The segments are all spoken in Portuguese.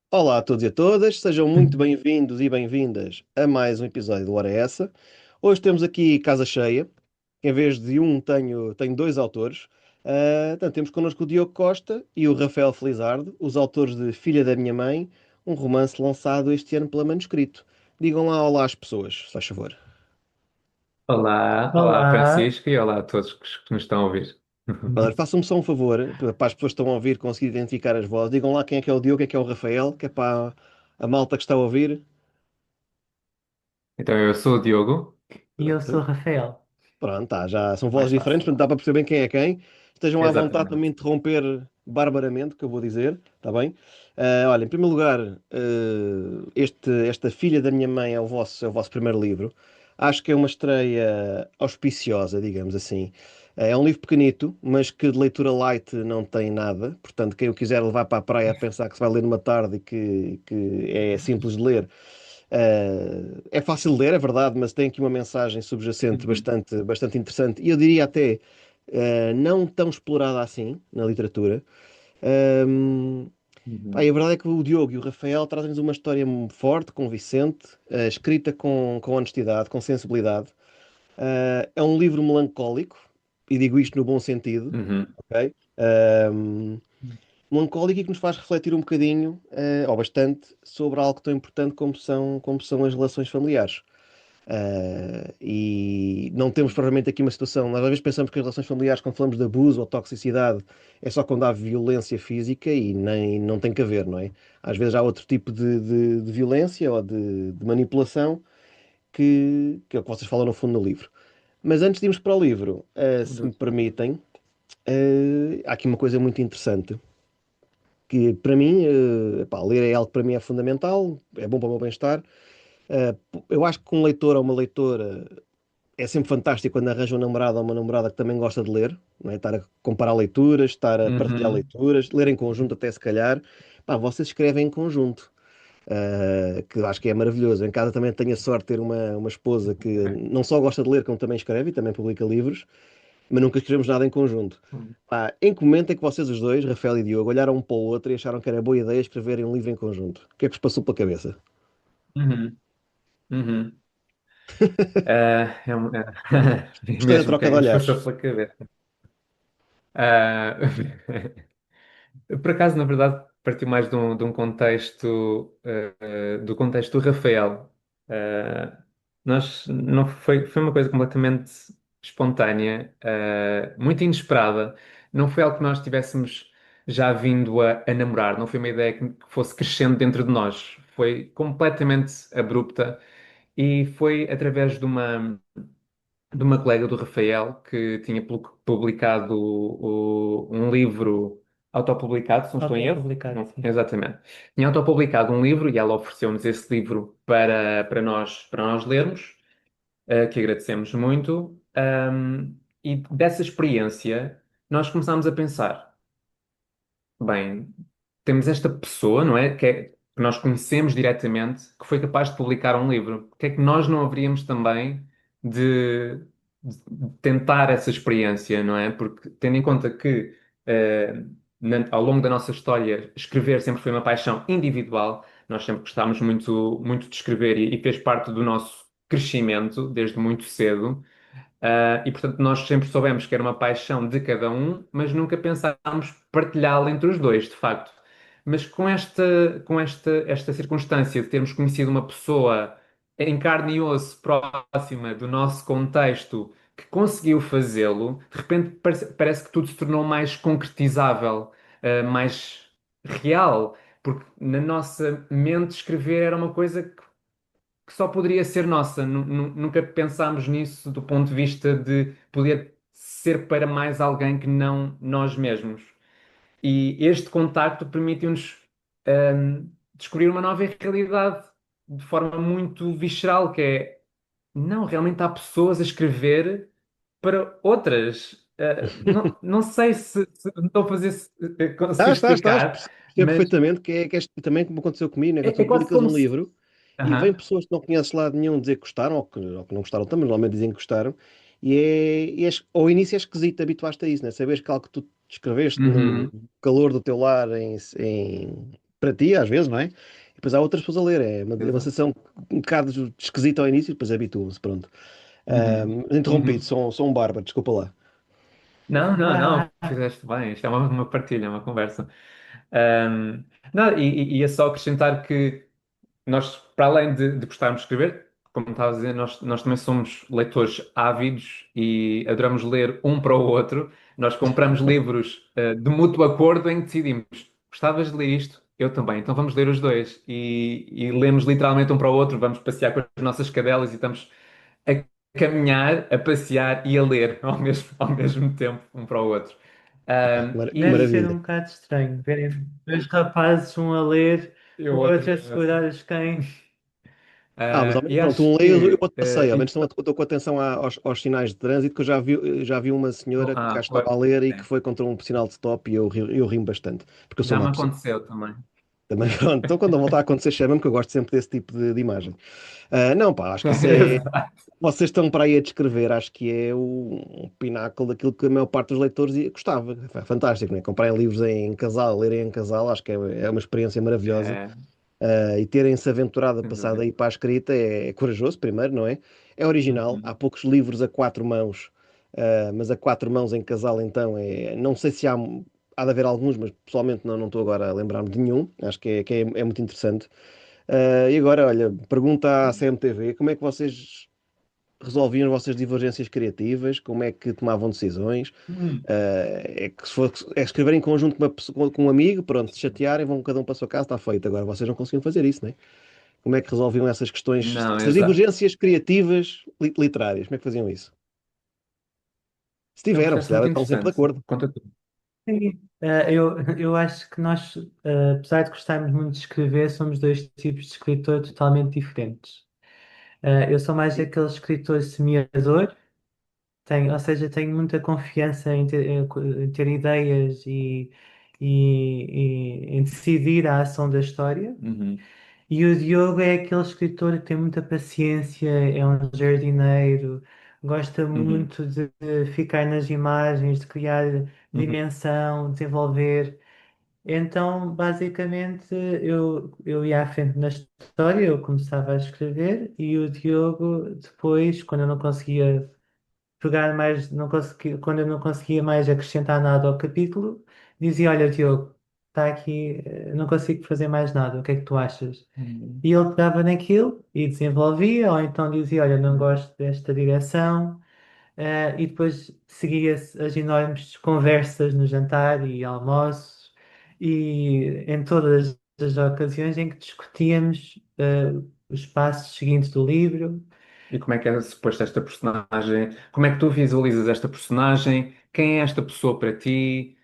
Olá a todos e a todas, sejam muito bem-vindos e bem-vindas a mais um episódio do Hora é Essa. Hoje temos aqui casa cheia, em vez de um tenho dois autores. Portanto, temos connosco o Diogo Costa e o Rafael Felizardo, os autores de Filha da Minha Mãe, um romance lançado este ano pela Manuscrito. Digam lá olá às pessoas, se faz favor. Olá, olá Olá, Francisco e olá a todos que nos estão a ouvir. Galera, façam-me só um favor, para as pessoas que estão a ouvir conseguir identificar as vozes. Digam lá quem é o Diogo, quem é o Rafael, que é para a malta que está a ouvir. Então, eu sou o Diogo. e eu sou o Pronto. Rafael. Pronto, tá, já são vozes Mais diferentes, fácil. portanto dá para perceber bem quem é quem. Estejam à vontade para me Exatamente. interromper barbaramente, que eu vou dizer, está bem? Olha, em primeiro lugar, esta Filha da Minha Mãe é o vosso primeiro livro. Acho que é uma estreia auspiciosa, digamos assim. É um livro pequenito, mas que de leitura light não tem nada. Portanto, quem o quiser levar para a praia a pensar que se vai ler numa tarde e que é simples de ler, é fácil de ler, é verdade, mas tem aqui uma mensagem subjacente Uhum. bastante interessante e eu diria até não tão explorada assim na literatura. Ahm, Pá, e Uhum. a verdade é que o Diogo e o Rafael trazem-nos uma história forte, convincente, escrita com honestidade, com sensibilidade. É um livro melancólico, e digo isto no bom sentido, Uhum. ok? Melancólico e que nos faz refletir um bocadinho, ou bastante, sobre algo tão importante como são as relações familiares. E não temos provavelmente aqui uma situação. Nós às vezes pensamos que as relações familiares, quando falamos de abuso ou toxicidade, é só quando há violência física e nem não tem que haver, não é? Às vezes há outro tipo de violência ou de manipulação que é o que vocês falam no fundo no livro. Mas antes de irmos para o livro, se me permitem, há aqui uma coisa muito interessante que para mim, pá, ler é algo que para mim é fundamental, é bom para o meu bem-estar. Eu acho que um leitor ou uma leitora é sempre fantástico quando arranja um namorado ou uma namorada que também gosta de ler, não é? Estar a comparar leituras, estar a partilhar Uhum. leituras, ler em conjunto até se calhar. Pá, vocês escrevem em conjunto, que eu acho que é maravilhoso. Em casa também tenho a sorte de ter uma esposa que Ok. não só gosta de ler, como também escreve e também publica livros, mas nunca escrevemos nada em conjunto. Pá, em que momento é que vocês os dois, Rafael e Diogo, olharam um para o outro e acharam que era boa ideia escreverem um livro em conjunto? O que é que vos passou pela cabeça? Uhum. Uhum. É, Gostei da mesmo que troca de nos passou olhares. pela cabeça. Ah, por acaso, na verdade, partiu mais de um contexto, do contexto do Rafael. Nós, não foi uma coisa completamente espontânea, muito inesperada. Não foi algo que nós tivéssemos já vindo a namorar, não foi uma ideia que fosse crescendo dentro de nós. Foi completamente abrupta e foi através de uma colega do Rafael que tinha publicado um livro autopublicado, se não estou em erro. Autopublicado, Não, sim. exatamente. Tinha autopublicado um livro e ela ofereceu-nos esse livro para nós lermos, que agradecemos muito. E dessa experiência, nós começámos a pensar: bem, temos esta pessoa, não é? Que nós conhecemos diretamente, que foi capaz de publicar um livro. Porque é que nós não haveríamos também de, de tentar essa experiência, não é? Porque, tendo em conta que ao longo da nossa história, escrever sempre foi uma paixão individual, nós sempre gostámos muito, muito de escrever e fez parte do nosso crescimento desde muito cedo. E portanto, nós sempre soubemos que era uma paixão de cada um, mas nunca pensámos partilhá-la entre os dois, de facto. Mas com esta circunstância de termos conhecido uma pessoa em carne e osso próxima do nosso contexto que conseguiu fazê-lo, de repente parece que tudo se tornou mais concretizável, mais real, porque na nossa mente escrever era uma coisa que só poderia ser nossa. Nunca pensámos nisso do ponto de vista de poder ser para mais alguém que não nós mesmos. E este contacto permitiu-nos descobrir uma nova realidade de forma muito visceral, que é, não, realmente há pessoas a escrever para outras. Não sei se estou a fazer, conseguir Estás, explicar, percebo mas perfeitamente que é também como aconteceu comigo, né? Quando é tu quase publicas como um se. livro e vêm Aham. pessoas que não conheces de lado nenhum dizer que gostaram ou que não gostaram também, normalmente dizem que gostaram, ao início é esquisito, habituaste a isso, né? Saberes que algo que tu escreveste no Uhum. calor do teu lar, para ti, às vezes, não é? E depois há outras pessoas a ler. É uma Exato. sensação um bocado esquisita ao início, depois habituam-se, pronto. Uhum. Interrompido, Uhum. sou um bárbaro, desculpa lá. Não, não, não, Ah, fizeste bem. Isto é uma partilha, uma conversa. Ahm, não, e ia só acrescentar que nós, para além de gostarmos de escrever, como estava a dizer, nós também somos leitores ávidos e adoramos ler um para o outro. Nós compramos livros, de mútuo acordo em que decidimos, gostavas de ler isto? Eu também, então vamos ler os dois. E lemos literalmente um para o outro, vamos passear com as nossas cadelas e estamos a caminhar, a passear e a ler ao mesmo tempo, um para o outro. Que deve ser E um maravilha. bocado estranho verem dois rapazes, um a ler, o eu outro outro a a assim. segurar os cães. Mas ao menos E pronto, acho um lê, eu que. passei, ao menos estou com atenção aos sinais de trânsito, que eu já vi uma senhora que cá estava Pois, a ler e que sim. foi contra um sinal de stop e eu ri bastante, porque eu sou Já uma me pessoa. aconteceu também. Também, pronto. Então, quando voltar a acontecer, chama-me, que eu gosto sempre desse tipo de imagem. Não, pá, acho que isso é. Exato. Vocês estão para aí a descrever, acho que é um pináculo daquilo que a maior parte dos leitores gostava. É fantástico, não é? Comprarem livros em casal, lerem em casal, acho que é uma experiência maravilhosa. É, E terem-se aventurado a sem passar dúvida. daí para a escrita é corajoso, primeiro, não é? É original. Há Uhum. poucos livros a quatro mãos, mas a quatro mãos em casal, então, não sei se há de haver alguns, mas pessoalmente não estou agora a lembrar-me de nenhum. Acho que é muito interessante. E agora, olha, pergunta à CMTV, como é que vocês resolviam as vossas divergências criativas? Como é que tomavam decisões? Hum. É que se for escrever em conjunto com, com um amigo, pronto, se chatearem, vão cada um para a sua casa, está feito. Agora vocês não conseguiam fazer isso, não é? Como é que resolviam essas questões, Não, essas exato. divergências criativas literárias? Como é que faziam isso? Se É um tiveram, se processo calhar muito estão sempre de interessante. acordo. Conta tudo. Sim, eu acho que nós, apesar de gostarmos muito de escrever, somos dois tipos de escritor totalmente diferentes. Eu sou mais aquele escritor semeador, ou seja, tenho muita confiança em ter ideias e em decidir a ação da história. Uhum. E o Diogo é aquele escritor que tem muita paciência, é um jardineiro, gosta Uhum. muito de ficar nas imagens, de criar Uhum. dimensão, desenvolver. Então, basicamente, eu ia à frente na história, eu começava a escrever e o Diogo, depois, quando eu não conseguia pegar mais, não conseguia, quando eu não conseguia mais acrescentar nada ao capítulo, dizia: Olha, Diogo, está aqui, não consigo fazer mais nada, o que é que tu achas? Uhum. E ele pegava naquilo e desenvolvia, ou então dizia: Olha, não gosto desta direção. E depois seguia-se as enormes conversas no jantar e almoços, e em todas as ocasiões em que discutíamos os passos seguintes do livro. E como é que é suposto esta personagem? Como é que tu visualizas esta personagem? Quem é esta pessoa para ti?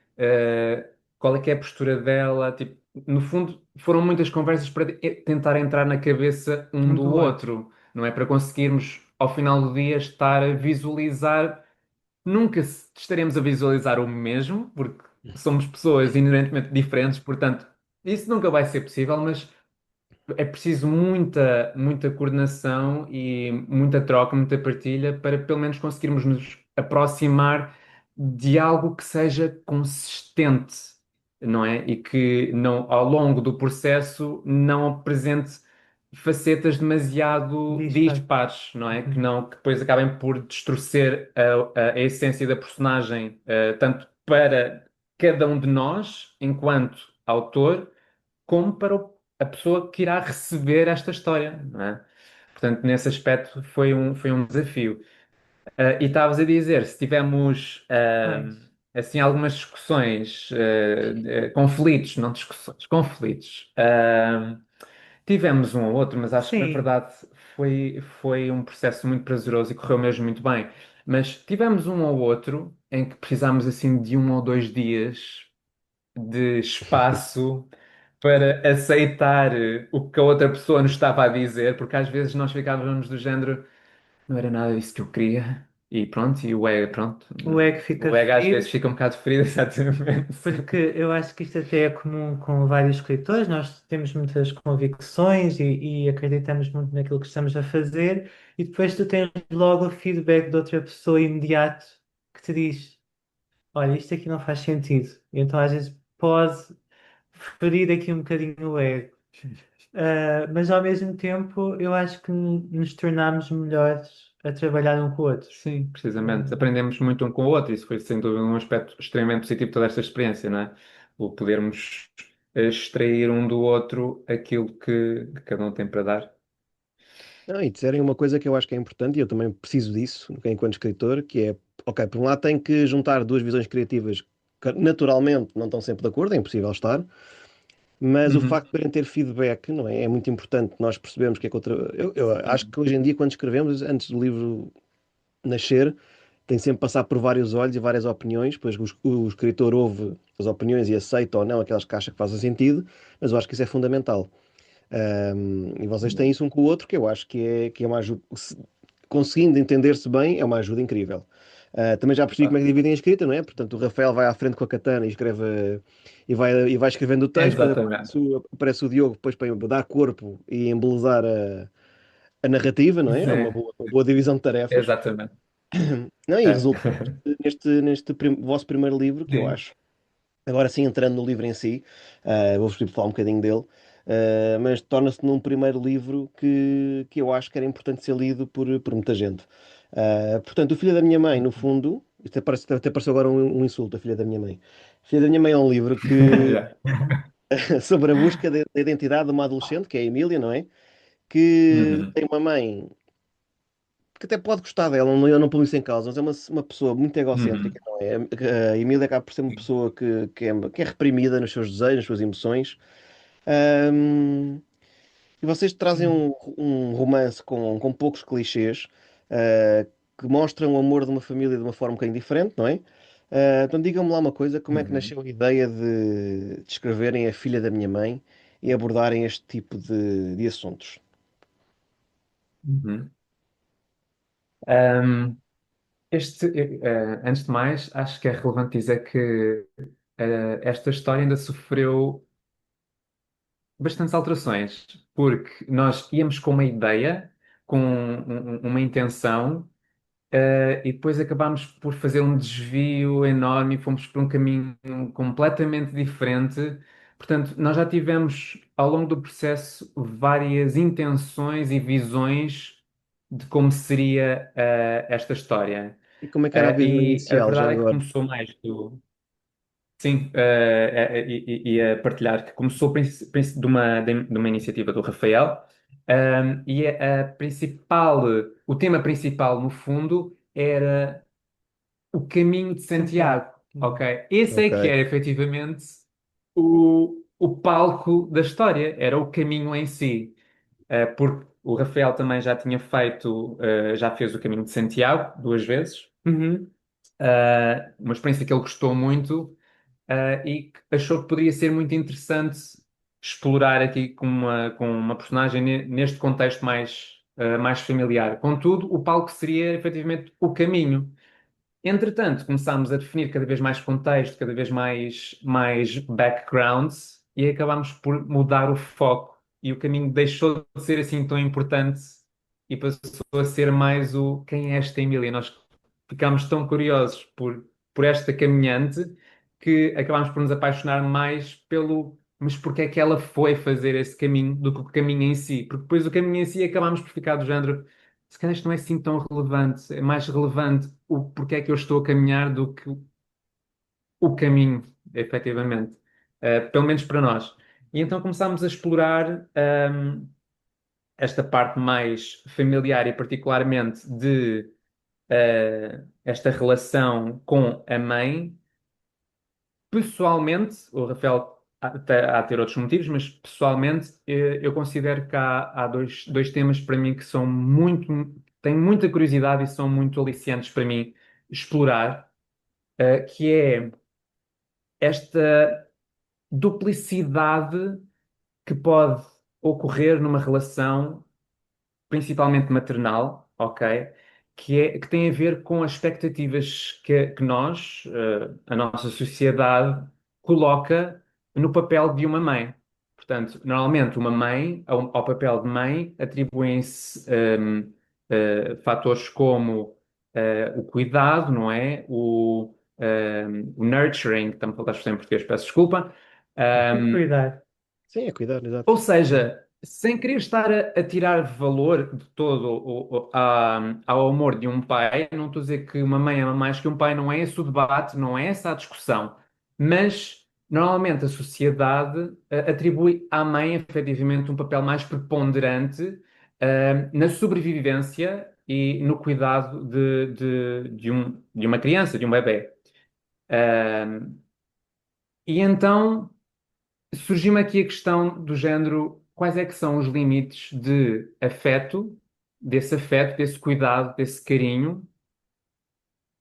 Qual é que é a postura dela? Tipo, no fundo, foram muitas conversas para tentar entrar na cabeça um Um do do outro. outro, não é? Para conseguirmos, ao final do dia, estar a visualizar. Nunca estaremos a visualizar o mesmo, porque somos pessoas inerentemente diferentes, portanto, isso nunca vai ser possível, mas é preciso muita, muita coordenação e muita troca, muita partilha para pelo menos conseguirmos nos aproximar de algo que seja consistente, não é? E que não, ao longo do processo não apresente facetas demasiado Disparo. dispares, não é? Que Uhum. não, que depois acabem por distorcer a essência da personagem, tanto para cada um de nós, enquanto autor, como para a pessoa que irá receber esta história, não é? Portanto, nesse aspecto foi um desafio. E estavas a dizer, se tivemos Pois. assim algumas discussões, conflitos, não discussões, conflitos. Tivemos um ou outro, mas acho que na Sim, verdade foi um processo muito prazeroso e correu mesmo muito bem. Mas tivemos um ou outro em que precisámos assim de 1 ou 2 dias de espaço para aceitar o que a outra pessoa nos estava a dizer, porque às vezes nós ficávamos do género, não era nada disso que eu queria, e pronto, e o ego, pronto, o ego fica o ego às vezes ferido, fica um bocado ferido, exatamente. porque eu acho que isto até é comum com vários escritores, nós temos muitas convicções e acreditamos muito naquilo que estamos a fazer, e depois tu tens logo o feedback de outra pessoa imediato que te diz: Olha, isto aqui não faz sentido. E então às vezes pode ferir aqui um bocadinho o ego. Mas ao mesmo tempo eu acho que nos tornamos melhores a trabalhar um com o outro. Sim, precisamente. Ah, Aprendemos muito um com o outro. Isso foi, sem dúvida, um aspecto extremamente positivo de toda esta experiência, não é? O podermos extrair um do outro aquilo que cada um tem para dar. Não, e disserem uma coisa que eu acho que é importante, e eu também preciso disso, enquanto escritor, que é, ok, por um lado tem que juntar duas visões criativas que naturalmente não estão sempre de acordo, é impossível estar, mas o Uhum. facto de poderem ter feedback, não é? É muito importante nós percebermos que é que outra... Eu acho que hoje em dia, quando escrevemos, antes do livro nascer, tem sempre que passar por vários olhos e várias opiniões, pois o escritor ouve as opiniões e aceita ou não aquelas que acha que fazem sentido, mas eu acho que isso é fundamental. E vocês têm isso um com o outro, que eu acho que é uma ajuda. Conseguindo entender-se bem, é uma ajuda incrível. Também já percebi como é que dividem a escrita, não é? Portanto, o Rafael vai à frente com a katana e escreve e vai escrevendo o texto, depois Exatamente. aparece o Diogo depois para dar corpo e embelezar a narrativa, não é? É É, uma boa divisão de tarefas. exatamente. Não, e É. resulta neste vosso primeiro livro, que eu Sim. acho. Agora sim, entrando no livro em si, vou-vos pedir para falar um bocadinho dele, mas torna-se num primeiro livro que eu acho que era importante ser lido por muita gente. Portanto, O Filho da Minha Mãe, no fundo, isto até pareceu agora um insulto, A Filha da Minha Mãe. O Filho da Minha Mãe é um livro Yeah. sobre a busca da identidade de uma adolescente, que é a Emília, não é? Que Uhum. tem uma mãe que até pode gostar dela, eu não ponho isso em causa, mas é uma pessoa muito egocêntrica, Uhum. não é? A Emília acaba por ser uma pessoa que é reprimida nos seus desejos, nas suas emoções. Ahm, e vocês trazem um romance com poucos clichês, ah, que mostram o amor de uma família de uma forma um bocadinho diferente, não é? Então digam-me lá uma coisa, como é que Uhum. nasceu a ideia de escreverem A Filha da Minha Mãe e abordarem este tipo de assuntos? Uhum. Um, antes de mais, acho que é relevante dizer que esta história ainda sofreu bastantes alterações, porque nós íamos com uma ideia, com uma intenção, e depois acabámos por fazer um desvio enorme e fomos por um caminho completamente diferente. Portanto, nós já tivemos ao longo do processo várias intenções e visões de como seria esta história. E como é que era a visão E a inicial, já verdade é que agora? começou mais do. Sim, e a partilhar que começou de uma iniciativa do Rafael, e o tema principal, no fundo, era o caminho de Santiago. Santiago, ok? Esse é Ok. que era efetivamente o palco da história, era o caminho em si. Porque o Rafael também já fez o caminho de Santiago 2 vezes, Uhum. uma experiência que ele gostou muito, e que achou que poderia ser muito interessante explorar aqui com uma personagem neste contexto mais familiar. Contudo, o palco seria efetivamente o caminho. Entretanto, começámos a definir cada vez mais contexto, cada vez mais backgrounds e acabámos por mudar o foco. E o caminho deixou de ser assim tão importante e passou a ser mais o quem é esta Emília. Nós ficámos tão curiosos por esta caminhante que acabámos por nos apaixonar mais pelo mas porque é que ela foi fazer esse caminho do que o caminho em si? Porque depois o caminho em si acabámos por ficar do género se calhar isto não é assim tão relevante, é mais relevante o porquê é que eu estou a caminhar do que o caminho, efetivamente. Pelo menos para nós. E então começámos a explorar esta parte mais familiar e particularmente de esta relação com a mãe. Pessoalmente, o Rafael há de ter outros motivos, mas pessoalmente eu considero que há dois temas para mim que são tenho muita curiosidade e são muito aliciantes para mim explorar, que é esta duplicidade que pode ocorrer numa relação principalmente maternal, ok? Que tem a ver com as expectativas que nós, a nossa sociedade, coloca no papel de uma mãe. Portanto, normalmente uma mãe, ao papel de mãe, atribuem-se fatores como o cuidado, não é? O nurturing, estamos a faltar em português, peço desculpa, É cuidar. Sim, é cuidar, Ou exato. seja, sem querer estar a tirar valor de todo ao amor de um pai, não estou a dizer que uma mãe ama mais que um pai, não é esse o debate, não é essa a discussão. Mas, normalmente, a sociedade atribui à mãe, efetivamente, um papel mais preponderante na sobrevivência e no cuidado de uma criança, de um bebé. E então surgiu-me aqui a questão do género, quais é que são os limites de afeto, desse cuidado, desse carinho,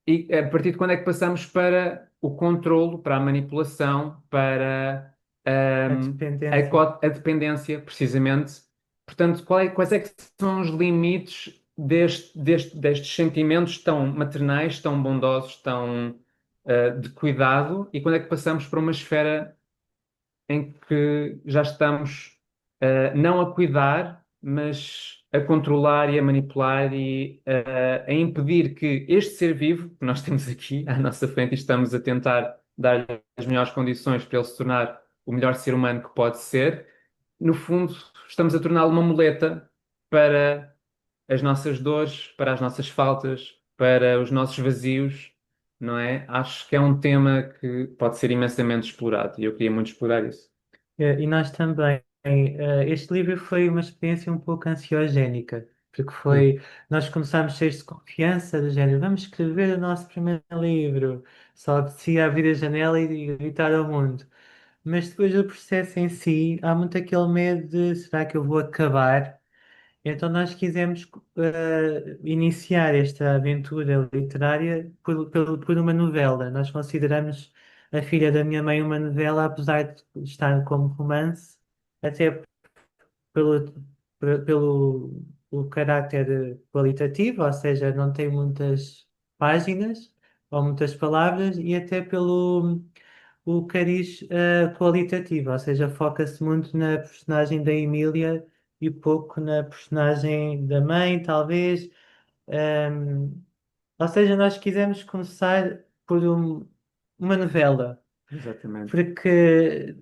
e a partir de quando é que passamos para o controlo, para a manipulação, para A ahm, dependência. a dependência, precisamente. Portanto, quais é que são os limites destes sentimentos tão maternais, tão bondosos, tão de cuidado, e quando é que passamos para uma esfera em que já estamos não a cuidar, mas a controlar e a manipular e a impedir que este ser vivo que nós temos aqui à nossa frente e estamos a tentar dar as melhores condições para ele se tornar o melhor ser humano que pode ser, no fundo, estamos a torná-lo uma muleta para as nossas dores, para as nossas faltas, para os nossos vazios, não é? Acho que é um tema que pode ser imensamente explorado e eu queria muito explorar isso. E nós também. Este livro foi uma experiência um pouco ansiogénica, porque Hum. nós começámos cheios de confiança, do género, vamos escrever o nosso primeiro livro, só apetecia abrir a janela e gritar ao mundo. Mas depois do processo em si, há muito aquele medo de será que eu vou acabar? Então nós quisemos iniciar esta aventura literária por uma novela. Nós consideramos A Filha da Minha Mãe uma novela, apesar de estar como romance, até pelo, pelo o caráter qualitativo, ou seja, não tem muitas páginas ou muitas palavras, e até pelo o cariz qualitativo, ou seja, foca-se muito na personagem da Emília e pouco na personagem da mãe, talvez. Ahm, ou seja, nós quisemos começar por uma novela, Exatamente. porque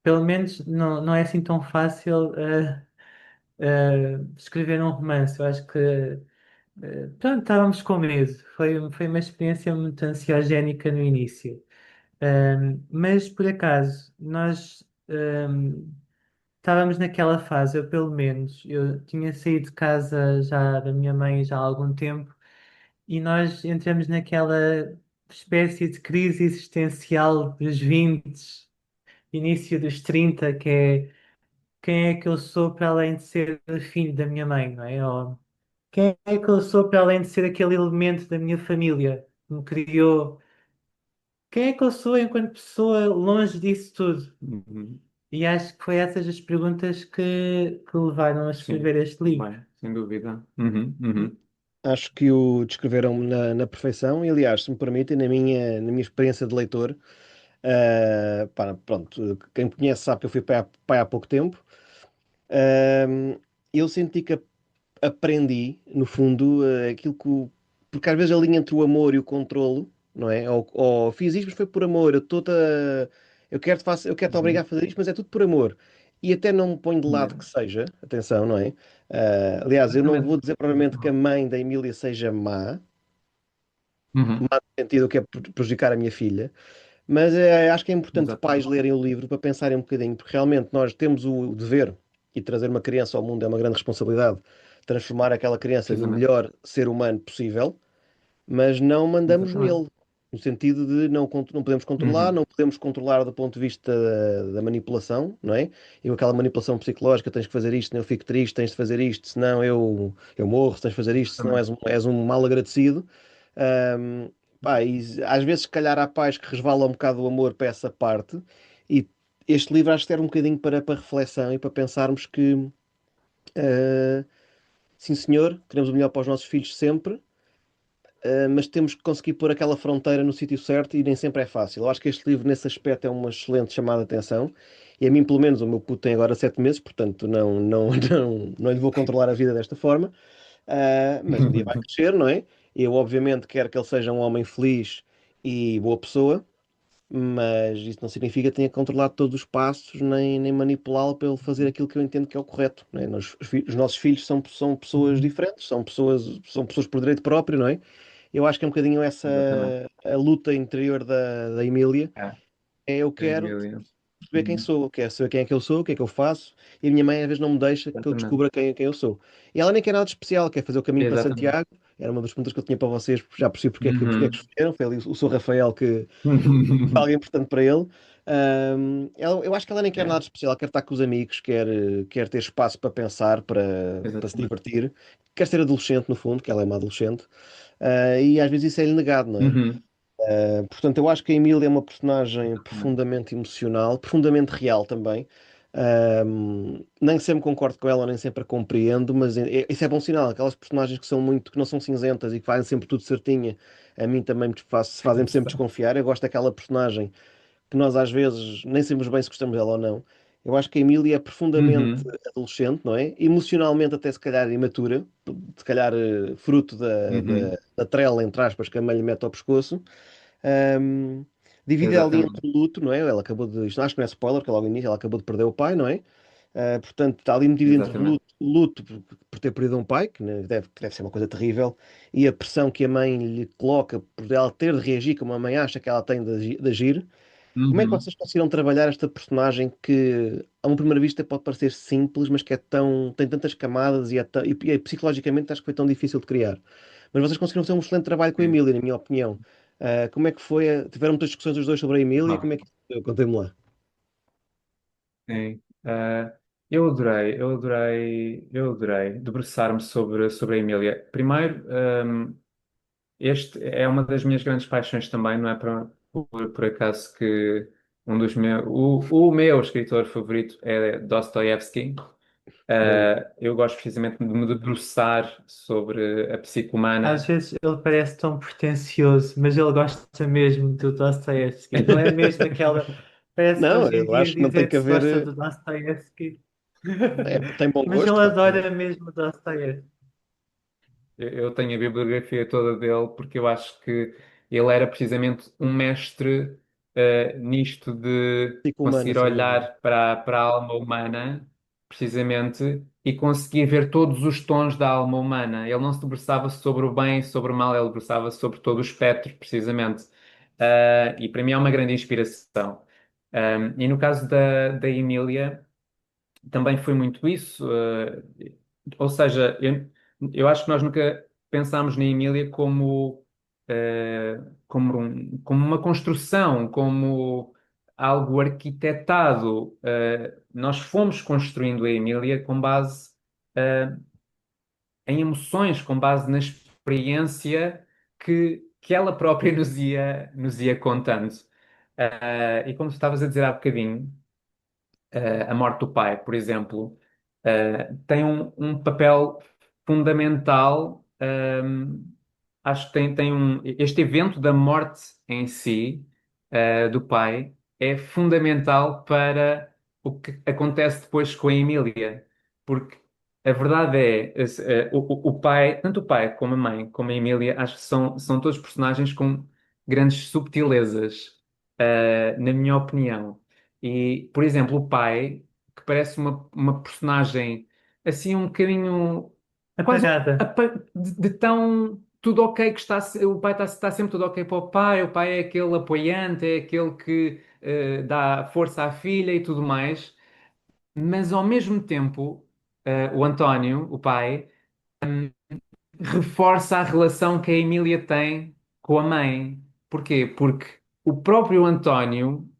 pelo menos não é assim tão fácil escrever um romance. Eu acho que pronto, estávamos com medo. Foi uma experiência muito ansiogénica no início. Mas por acaso, nós estávamos naquela fase, eu pelo menos, eu tinha saído de casa já da minha mãe já há algum tempo e nós entramos naquela espécie de crise existencial dos 20, início dos 30, que é quem é que eu sou para além de ser filho da minha mãe, não é? Ou quem é que eu sou para além de ser aquele elemento da minha família que me criou? Quem é que eu sou enquanto pessoa longe disso tudo? Uhum. E acho que foi essas as perguntas que levaram a Sim, escrever este livro. vai, sem dúvida. Uhum, uhum. Acho que o descreveram na perfeição e, aliás, se me permitem, na minha experiência de leitor, pá, pronto, quem me conhece sabe que eu fui pai há pouco tempo. ah, eu senti que aprendi, no fundo, aquilo porque às vezes a linha entre o amor e o controlo, não é? Ou fiz isto, mas foi por amor, eu quero te obrigar a Uhum. fazer isto, mas é tudo por amor. E até não me ponho de lado Yeah. que seja, atenção, não é? Aliás, eu não vou Exatamente. dizer provavelmente que a mãe da Emília seja má, Uhum. má no sentido que é prejudicar a minha filha, mas acho que é importante Exato. pais lerem o livro para pensarem um bocadinho, porque realmente nós temos o dever e trazer uma criança ao mundo é uma grande responsabilidade, transformar aquela criança no Precisamente. melhor ser humano possível, mas não mandamos Exatamente. nele, no sentido de não podemos controlar, Uhum. não podemos controlar do ponto de vista da manipulação, não é? E com aquela manipulação psicológica, tens que fazer isto, senão eu fico triste, tens de fazer isto, senão eu morro, tens de fazer isto, senão Exatamente. és um mal agradecido. Ahm, pá, e às vezes, se calhar, há pais que resvalam um bocado o amor para essa parte, e este livro acho que serve um bocadinho para reflexão e para pensarmos que, ah, sim senhor, queremos o melhor para os nossos filhos sempre, mas temos que conseguir pôr aquela fronteira no sítio certo e nem sempre é fácil. Eu acho que este livro, nesse aspecto, é uma excelente chamada de atenção. E a mim, pelo menos, o meu puto tem agora 7 meses, portanto, não lhe vou controlar a vida desta forma. Mas um dia vai crescer, não é? Eu, obviamente, quero que ele seja um homem feliz e boa pessoa. mas isso não significa que tenha que controlar todos os passos, nem manipulá-lo para ele fazer aquilo que eu entendo que é o correto, não é? Os nossos filhos são pessoas Uhum. diferentes, são pessoas por direito próprio, não é? Eu acho que é um bocadinho essa Exatamente. a luta interior da Emília. É, Eu da quero Emília. perceber quem Uhum. sou, quero saber quem é que eu sou, o que é que eu faço, e a minha mãe às vezes não me deixa que eu Exatamente. descubra quem eu sou. E ela nem quer nada de especial, quer fazer o caminho para Exatamente. Santiago. Era uma das perguntas que eu tinha para vocês, já percebi porque é que Uhum. escolheram. Foi ali o Sr. Rafael que alguém importante para ele. Eu acho que ela nem quer É, nada de especial, ela quer estar com os amigos, quer ter espaço para pensar, para se exatamente. divertir, quer ser adolescente, no fundo, que ela é uma adolescente. E às vezes isso é-lhe negado, não é? Uhum. Portanto, eu acho que a Emília é uma personagem Exatamente. profundamente emocional, profundamente real também. Nem sempre concordo com ela, nem sempre a compreendo, mas isso é bom sinal. Aquelas personagens que não são cinzentas e que fazem sempre tudo certinha, a mim também fazem-me sempre Exato. desconfiar. Eu gosto daquela personagem que nós às vezes nem sabemos bem se gostamos dela ou não. Eu acho que a Emília é profundamente Uhum. adolescente, não é? Emocionalmente até se calhar imatura, se calhar fruto Uhum. da trela, entre aspas, que a mãe lhe mete ao pescoço. Um, Divide ali Exatamente. entre luto, não é? Ela acabou de. Isto acho que não é spoiler, que é logo no início ela acabou de perder o pai, não é? Portanto, está ali dividido entre Exatamente. luto por ter perdido um pai, que deve ser uma coisa terrível, e a pressão que a mãe lhe coloca por ela ter de reagir como a mãe acha que ela tem de agir. Como é que Uhum. vocês conseguiram trabalhar esta personagem que, a uma primeira vista, pode parecer simples, mas que tem tantas camadas e psicologicamente acho que foi tão difícil de criar? Mas vocês conseguiram fazer um excelente trabalho com a Sim. Emília, na minha opinião. Como é que foi? Tiveram muitas discussões os dois sobre a Emília? Bom, Como é que isso foi? Contem-me lá. sim. Eu adorei debruçar-me sobre a Emília. Primeiro, este é uma das minhas grandes paixões também, não é por acaso que o meu escritor favorito é Dostoiévski. Bom, Eu gosto precisamente de me debruçar sobre a psique Às humana. vezes ele parece tão pretencioso, mas ele gosta mesmo do Dostoiévski. Ele é mesmo aquela. Parece que não, hoje em eu dia acho que não tem dizer que que se haver. gosta do Dostoiévski. Tem bom Mas ele gosto, claro. adora mesmo o Dostoiévski. Eu tenho a bibliografia toda dele porque eu acho que ele era precisamente um mestre nisto de Psico humana, conseguir sem dúvida. olhar para a alma humana, precisamente, e conseguir ver todos os tons da alma humana. Ele não se debruçava sobre o bem e sobre o mal, ele debruçava sobre todo o espectro, precisamente. E para mim é uma grande inspiração. E no caso da Emília também foi muito isso. Ou seja, eu acho que nós nunca pensámos na Emília como uma construção, como algo arquitetado. Nós fomos construindo a Emília com base, eh, em emoções, com base na experiência que ela própria nos ia contando. E como tu estavas a dizer há bocadinho, a morte do pai, por exemplo, tem um papel fundamental. Acho que este evento da morte em si, do pai, é fundamental para o que acontece depois com a Emília, porque a verdade é, o pai, tanto o pai como a mãe, como a Emília, acho que são todos personagens com grandes subtilezas, na minha opinião. E, por exemplo, o pai, que parece uma personagem assim um bocadinho quase Apagada. de tão tudo ok que o pai está sempre tudo ok para o pai é aquele apoiante, é aquele que dá força à filha e tudo mais, mas ao mesmo tempo, o António, o pai, reforça a relação que a Emília tem com a mãe. Porquê? Porque o próprio António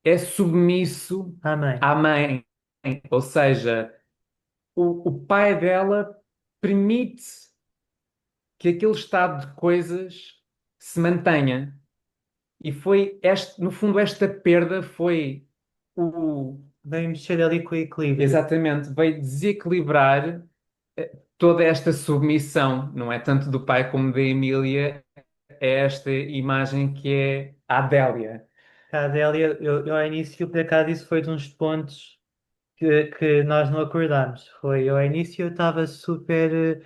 é submisso Amém. à mãe. Ou seja, o pai dela permite que aquele estado de coisas se mantenha. E no fundo, esta perda foi o, Vem mexer ali com o equilíbrio. exatamente, veio desequilibrar toda esta submissão, não é tanto do pai como da Emília, é esta imagem que é a Adélia. A Adélia, eu ao início, por acaso, isso foi de uns pontos que nós não acordámos. Foi, eu ao início eu estava super.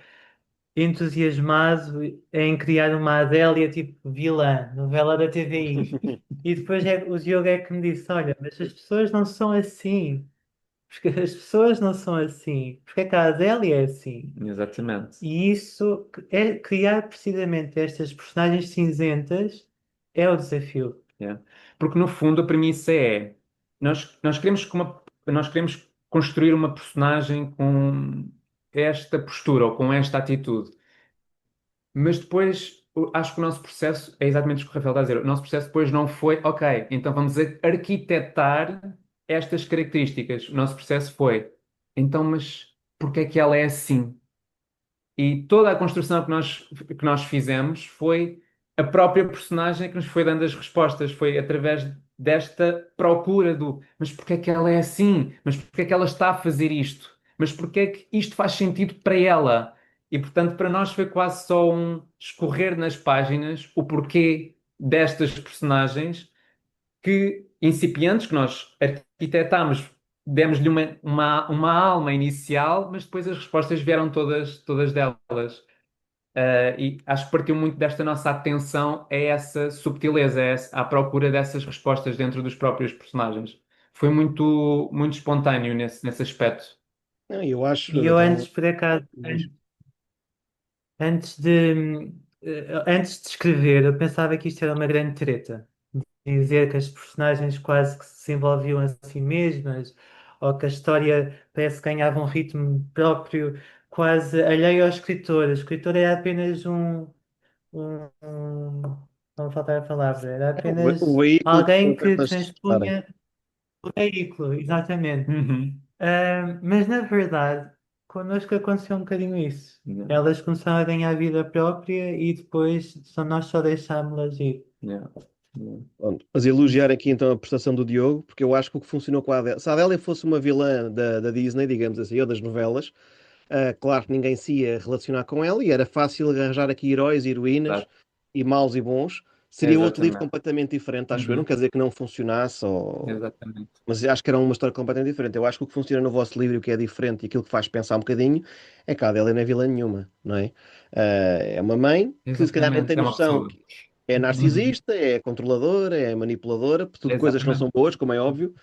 entusiasmado em criar uma Adélia tipo vilã, novela da TVI. E depois o Diogo é que me disse: Olha, mas as pessoas não são assim. Porque as pessoas não são assim. Porque é que a Adélia é assim? Exatamente. E isso é criar precisamente estas personagens cinzentas é o desafio. Yeah. Porque no fundo a premissa é nós queremos construir uma personagem com esta postura ou com esta atitude. Mas depois acho que o nosso processo é exatamente o que o Rafael está a dizer. O nosso processo depois não foi, ok, então vamos arquitetar estas características. O nosso processo foi, então, mas porque é que ela é assim? E toda a construção que nós fizemos foi a própria personagem que nos foi dando as respostas, foi através desta procura do mas porque é que ela é assim? Mas porque é que ela está a fazer isto? Mas porque é que isto faz sentido para ela? E portanto, para nós foi quase só um escorrer nas páginas o porquê destas personagens que incipientes que nós arquitetámos, demos-lhe uma alma inicial, mas depois as respostas vieram todas delas. E acho que partiu muito desta nossa atenção a essa subtileza, à procura dessas respostas dentro dos próprios personagens. Foi muito espontâneo nesse aspecto. Não, eu acho, E eu então, antes, por acaso, antes de, antes de escrever, eu pensava que isto era uma grande treta. Dizer que as personagens quase que se desenvolviam a si mesmas, ou que a história parece que ganhava um ritmo próprio, quase alheio ao escritor. O escritor era apenas não me faltar a palavra, era o apenas veículo que alguém permite que as estarem. transpunha o veículo, exatamente. Uhum. Mas na verdade, connosco aconteceu um bocadinho isso. Yeah, Elas começaram a ganhar vida própria e depois nós só deixámos-las ir. yeah, yeah. Pronto. Mas elogiar aqui então a prestação do Diogo, porque eu acho que o que funcionou com a Adélia, se a Adélia fosse uma vilã da Disney, digamos assim, ou das novelas, claro que ninguém se ia relacionar com ela e era fácil arranjar aqui heróis e heroínas Claro. e maus e bons. Seria outro livro Exatamente. completamente diferente, acho eu. Não Uhum. quer dizer que não funcionasse, Exatamente. mas acho que era uma história completamente diferente. Eu acho que o que funciona no vosso livro e o que é diferente e aquilo que faz pensar um bocadinho é que a Adélia não é vilã nenhuma, não é? É uma mãe que se calhar nem tem Exatamente. É uma noção pessoa. que é Uhum. narcisista, é controladora, é manipuladora, tudo coisas que não são Exatamente. boas, como é óbvio.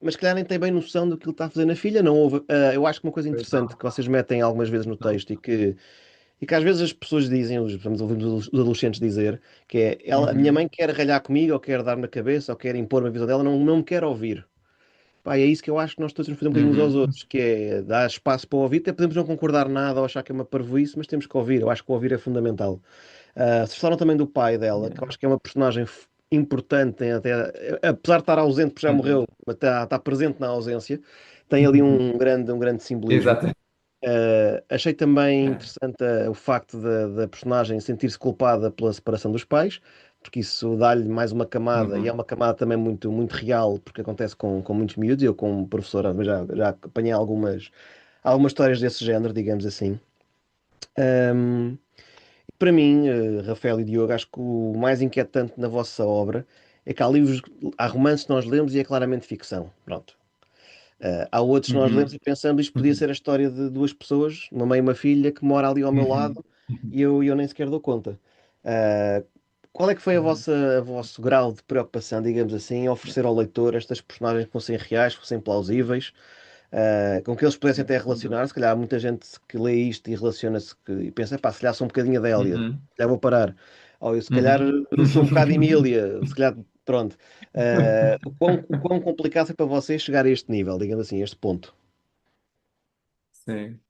Mas se calhar nem tem bem noção do que ele está a fazer na filha. Não houve, eu acho que uma coisa Pois interessante não. que vocês metem algumas vezes no Não. texto e que às vezes as pessoas dizem, vamos ouvimos os adolescentes dizer, que é a minha Uhum. mãe quer ralhar comigo, ou quer dar na cabeça, ou quer impor uma visão dela, não me quer ouvir. Pá, é isso que eu acho que nós todos nos fazemos um bocadinho uns aos Uhum. outros, que é dar espaço para ouvir. Até podemos não concordar nada ou achar que é uma parvoíce, mas temos que ouvir. Eu acho que o ouvir é fundamental. Vocês falaram também do pai dela, que Yeah. eu acho que é uma personagem importante, apesar de estar ausente porque já morreu, Uhum. mas está presente na ausência, tem ali Uhum. um grande simbolismo. Exato. Achei também É. interessante o facto da personagem sentir-se culpada pela separação dos pais, porque isso dá-lhe mais uma camada, e é Uhum. uma camada também muito real, porque acontece com muitos miúdos. Eu, como professor, já apanhei algumas histórias desse género, digamos assim. Ahm, para mim, Rafael e Diogo, acho que o mais inquietante na vossa obra é que há romances que nós lemos e é claramente ficção. Pronto. Há outros que nós lemos Uhum. e pensamos isto podia Uhum. ser a história de duas pessoas, uma mãe e uma filha, que mora ali ao meu Uhum. lado e eu nem sequer dou conta. Ah, qual é que foi Uhum. o vosso grau de preocupação, digamos assim, em oferecer ao leitor estas personagens que fossem reais, fossem plausíveis, com que eles pudessem até relacionar? Se calhar há muita gente que lê isto e relaciona-se e pensa, pá, se calhar sou um bocadinho Adélia, se Uhum. calhar vou parar. Ou eu, se calhar Uhum. sou um bocado Emília, se calhar, pronto. O quão complicado é para vocês chegar a este nível, digamos assim, a este ponto? Sim.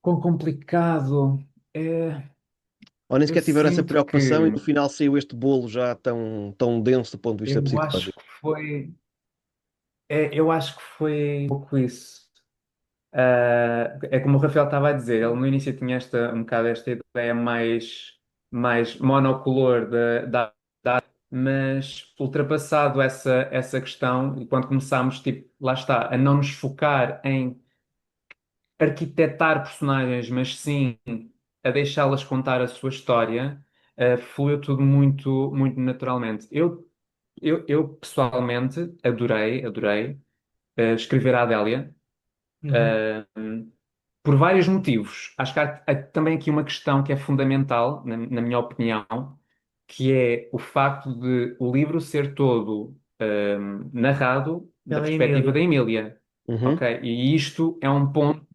Quão complicado é. Ou nem Eu sequer tiveram essa sinto preocupação e no que final saiu este bolo já tão denso do ponto de vista eu acho psicológico. que foi. Eu acho que foi um pouco isso. É como o Rafael estava a dizer, ele no início tinha um bocado esta ideia mais monocolor mas ultrapassado essa questão, e quando começámos, tipo, lá está, a não nos focar em arquitetar personagens, mas sim a deixá-las contar a sua história, fluiu tudo muito naturalmente. Eu pessoalmente adorei escrever a Adélia. Uhum. por vários motivos. Acho que há também aqui uma questão que é fundamental, na minha opinião, que é o facto de o livro ser todo narrado da Pela perspectiva da Emília. Emília. Uhum. Ok? E isto é um ponto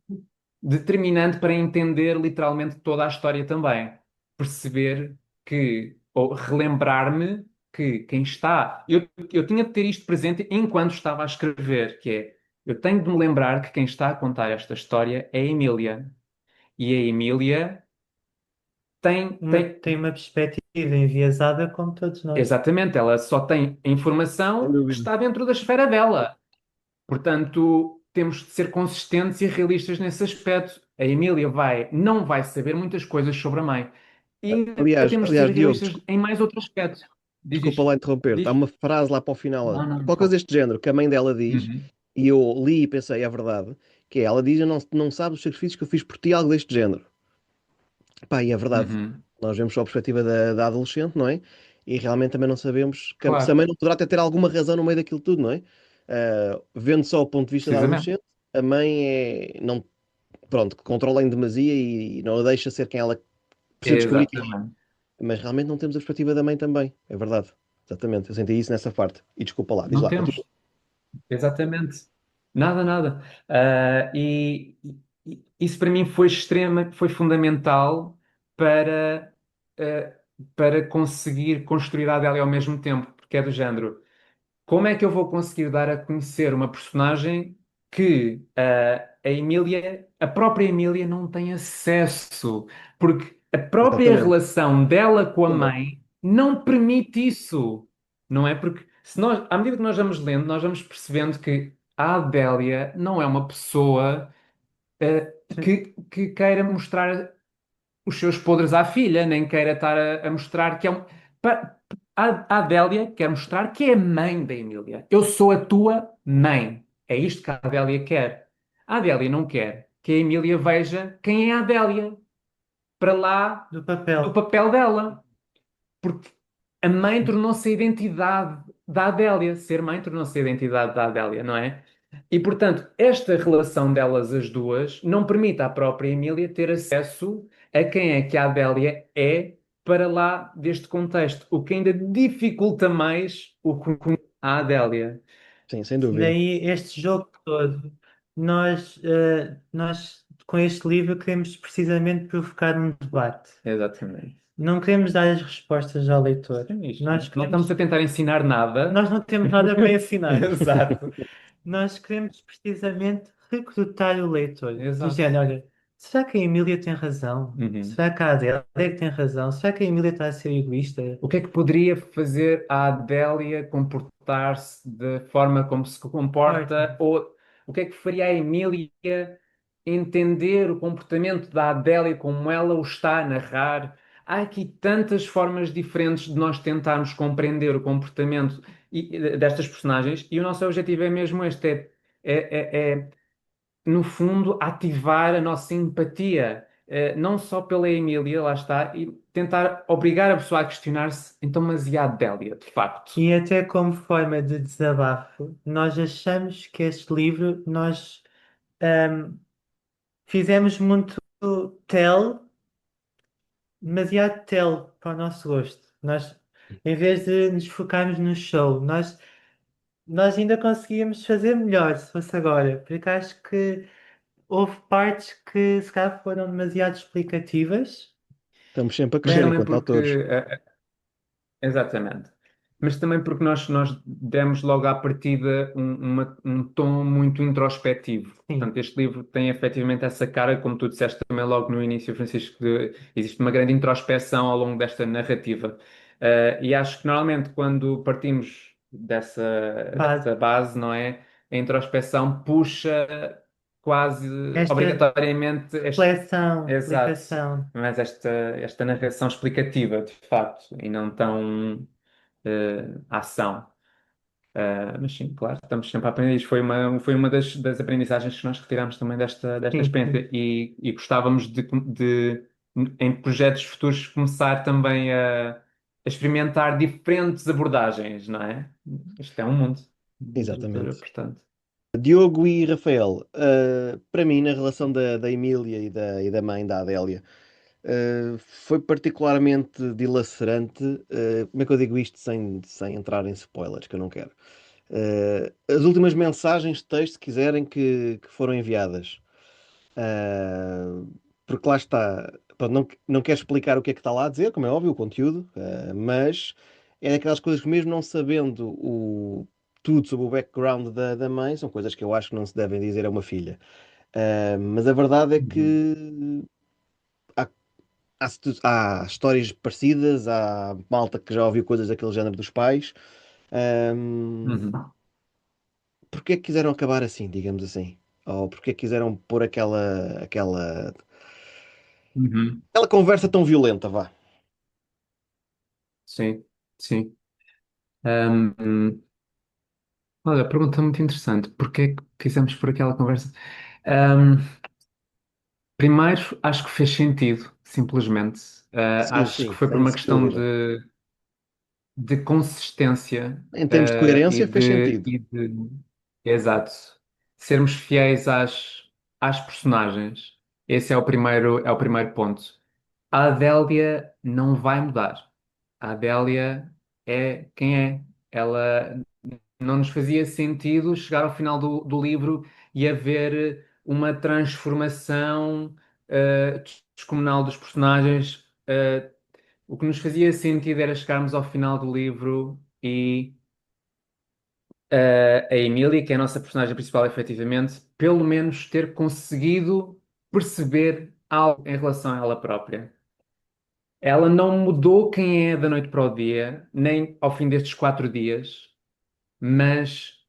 determinante para entender literalmente toda a história também. Perceber que, ou relembrar-me que quem está. Eu tinha de ter isto presente enquanto estava a escrever, que é, eu tenho de me lembrar que quem está a contar esta história é a Emília. E a Emília tem, Tem uma perspectiva enviesada como todos nós. exatamente, ela só tem a Sem informação que dúvida. está dentro da esfera dela. Portanto, temos de ser consistentes e realistas nesse aspecto. A Emília não vai saber muitas coisas sobre a mãe. E ainda temos de ser Aliás, Diogo, realistas em mais outro aspecto. Diz desculpa isto. lá interromper-te. Há Diz. uma frase lá para o final, Não, não, qualquer coisa desculpa. deste género, que a mãe dela diz, Uhum, e eu li e pensei, é verdade, que é, ela diz, eu não sabes os sacrifícios que eu fiz por ti, algo deste género. Pá, e é verdade. uhum. Nós vemos só a perspectiva da adolescente, não é? E realmente também não sabemos se a Claro, mãe não poderá até ter alguma razão no meio daquilo tudo, não é? Vendo só o ponto de vista da precisamente. adolescente, a mãe não, pronto, que controla em demasia e não a deixa ser quem ela precisa descobrir que é. Exatamente. Mas realmente não temos a perspectiva da mãe também, é verdade. Exatamente, eu senti isso nessa parte. E desculpa lá, diz Não lá, continua. temos. Exatamente. Nada, nada. Isso para mim foi fundamental para, ah, para conseguir construir a Adélia ao mesmo tempo, porque é do género. Como é que eu vou conseguir dar a conhecer uma personagem que a Emília, a própria Emília, não tem acesso? Porque a própria Exatamente. relação dela com a Também. mãe não permite isso, não é? Porque se nós, à medida que nós vamos lendo, nós vamos percebendo que a Adélia não é uma pessoa que queira mostrar os seus podres à filha, nem queira estar a mostrar que é um. A Adélia quer mostrar que é a mãe da Emília. Eu sou a tua mãe. É isto que a Adélia quer. A Adélia não quer que a Emília veja quem é a Adélia para lá Do do papel. papel dela. Porque a mãe tornou-se a identidade da Adélia. Ser mãe tornou-se a identidade da Adélia, não é? E, portanto, esta relação delas, as duas, não permite à própria Emília ter acesso a quem é que a Adélia é para lá deste contexto, o que ainda dificulta mais o conhecimento à Adélia. Sim, sem dúvida. Daí este jogo todo, nós com este livro queremos precisamente provocar um debate. Exatamente. Não queremos dar as respostas ao leitor. É isto. Nós Não estamos a queremos, tentar ensinar nada. nós não temos nada para ensinar. Exato. Nós queremos precisamente recrutar o leitor. Exato. Dizendo, olha, será que a Emília tem razão? Uhum. Será que a Adélia é que tem razão? Será que a Emília está a ser egoísta? O que é que poderia fazer a Adélia comportar-se da forma como se comporta? Ora, Ou o que é que faria a Emília entender o comportamento da Adélia como ela o está a narrar? Há aqui tantas formas diferentes de nós tentarmos compreender o comportamento destas personagens, e o nosso objetivo é mesmo este: é no fundo, ativar a nossa empatia, não só pela Emília, lá está, e tentar obrigar a pessoa a questionar-se, então, mas e a Adélia, de facto? e até como forma de desabafo, nós achamos que este livro nós ahm, fizemos muito tell, demasiado tell para o nosso gosto. Nós, em vez de nos focarmos no show, nós ainda conseguíamos fazer melhor se fosse agora, porque acho que houve partes que se calhar foram demasiado explicativas. Estamos sempre a Mas crescer também enquanto porque, autores. exatamente, mas também porque nós demos logo à partida um tom muito introspectivo. Sim, Portanto, este livro tem efetivamente essa cara, como tu disseste também logo no início, Francisco, existe uma grande introspeção ao longo desta narrativa. E acho que normalmente quando partimos base. dessa base, não é? A introspeção puxa quase Esta obrigatoriamente este. reflexão, Exato, explicação. mas esta narração explicativa, de facto, e não tão ação. Mas sim, claro, estamos sempre a aprender. Isto foi uma das aprendizagens que nós retiramos também desta Sim, sim. experiência e gostávamos em projetos futuros, começar também a experimentar diferentes abordagens, não é? Isto é um mundo de literatura, Exatamente. portanto. Diogo e Rafael, para mim, na relação da Emília e da mãe, da Adélia, foi particularmente dilacerante. Como é que eu digo isto sem entrar em spoilers, que eu não quero? As últimas mensagens de texto, se quiserem, que foram enviadas. Uh, Porque lá está, pronto, não quero explicar o que é que está lá a dizer, como é óbvio, o conteúdo, mas é daquelas coisas que, mesmo não sabendo tudo sobre o background da mãe, são coisas que eu acho que não se devem dizer a uma filha. Mas a verdade é Uhum. que há, há histórias parecidas, há malta que já ouviu coisas daquele género dos pais. Um, Uhum. Porque é que quiseram acabar assim, digamos assim? Ou porque é que quiseram pôr Uhum. aquela conversa tão violenta, vá? Sim, sim. Olha, pergunta muito interessante. Porquê é que fizemos por aquela conversa? Ahm, Primeiro, acho que fez sentido, simplesmente. Sim, Acho que sim, foi por sem uma questão dúvida. de consistência, Em termos de coerência, e fez de, sentido. e de, exato, sermos fiéis às personagens. Esse é o primeiro ponto. A Adélia não vai mudar. A Adélia é quem é. Ela não nos fazia sentido chegar ao final do livro e haver uma transformação descomunal dos personagens. O que nos fazia sentido era chegarmos ao final do livro e a Emília, que é a nossa personagem principal, efetivamente, pelo menos ter conseguido perceber algo em relação a ela própria. Ela não mudou quem é da noite para o dia, nem ao fim destes 4 dias, mas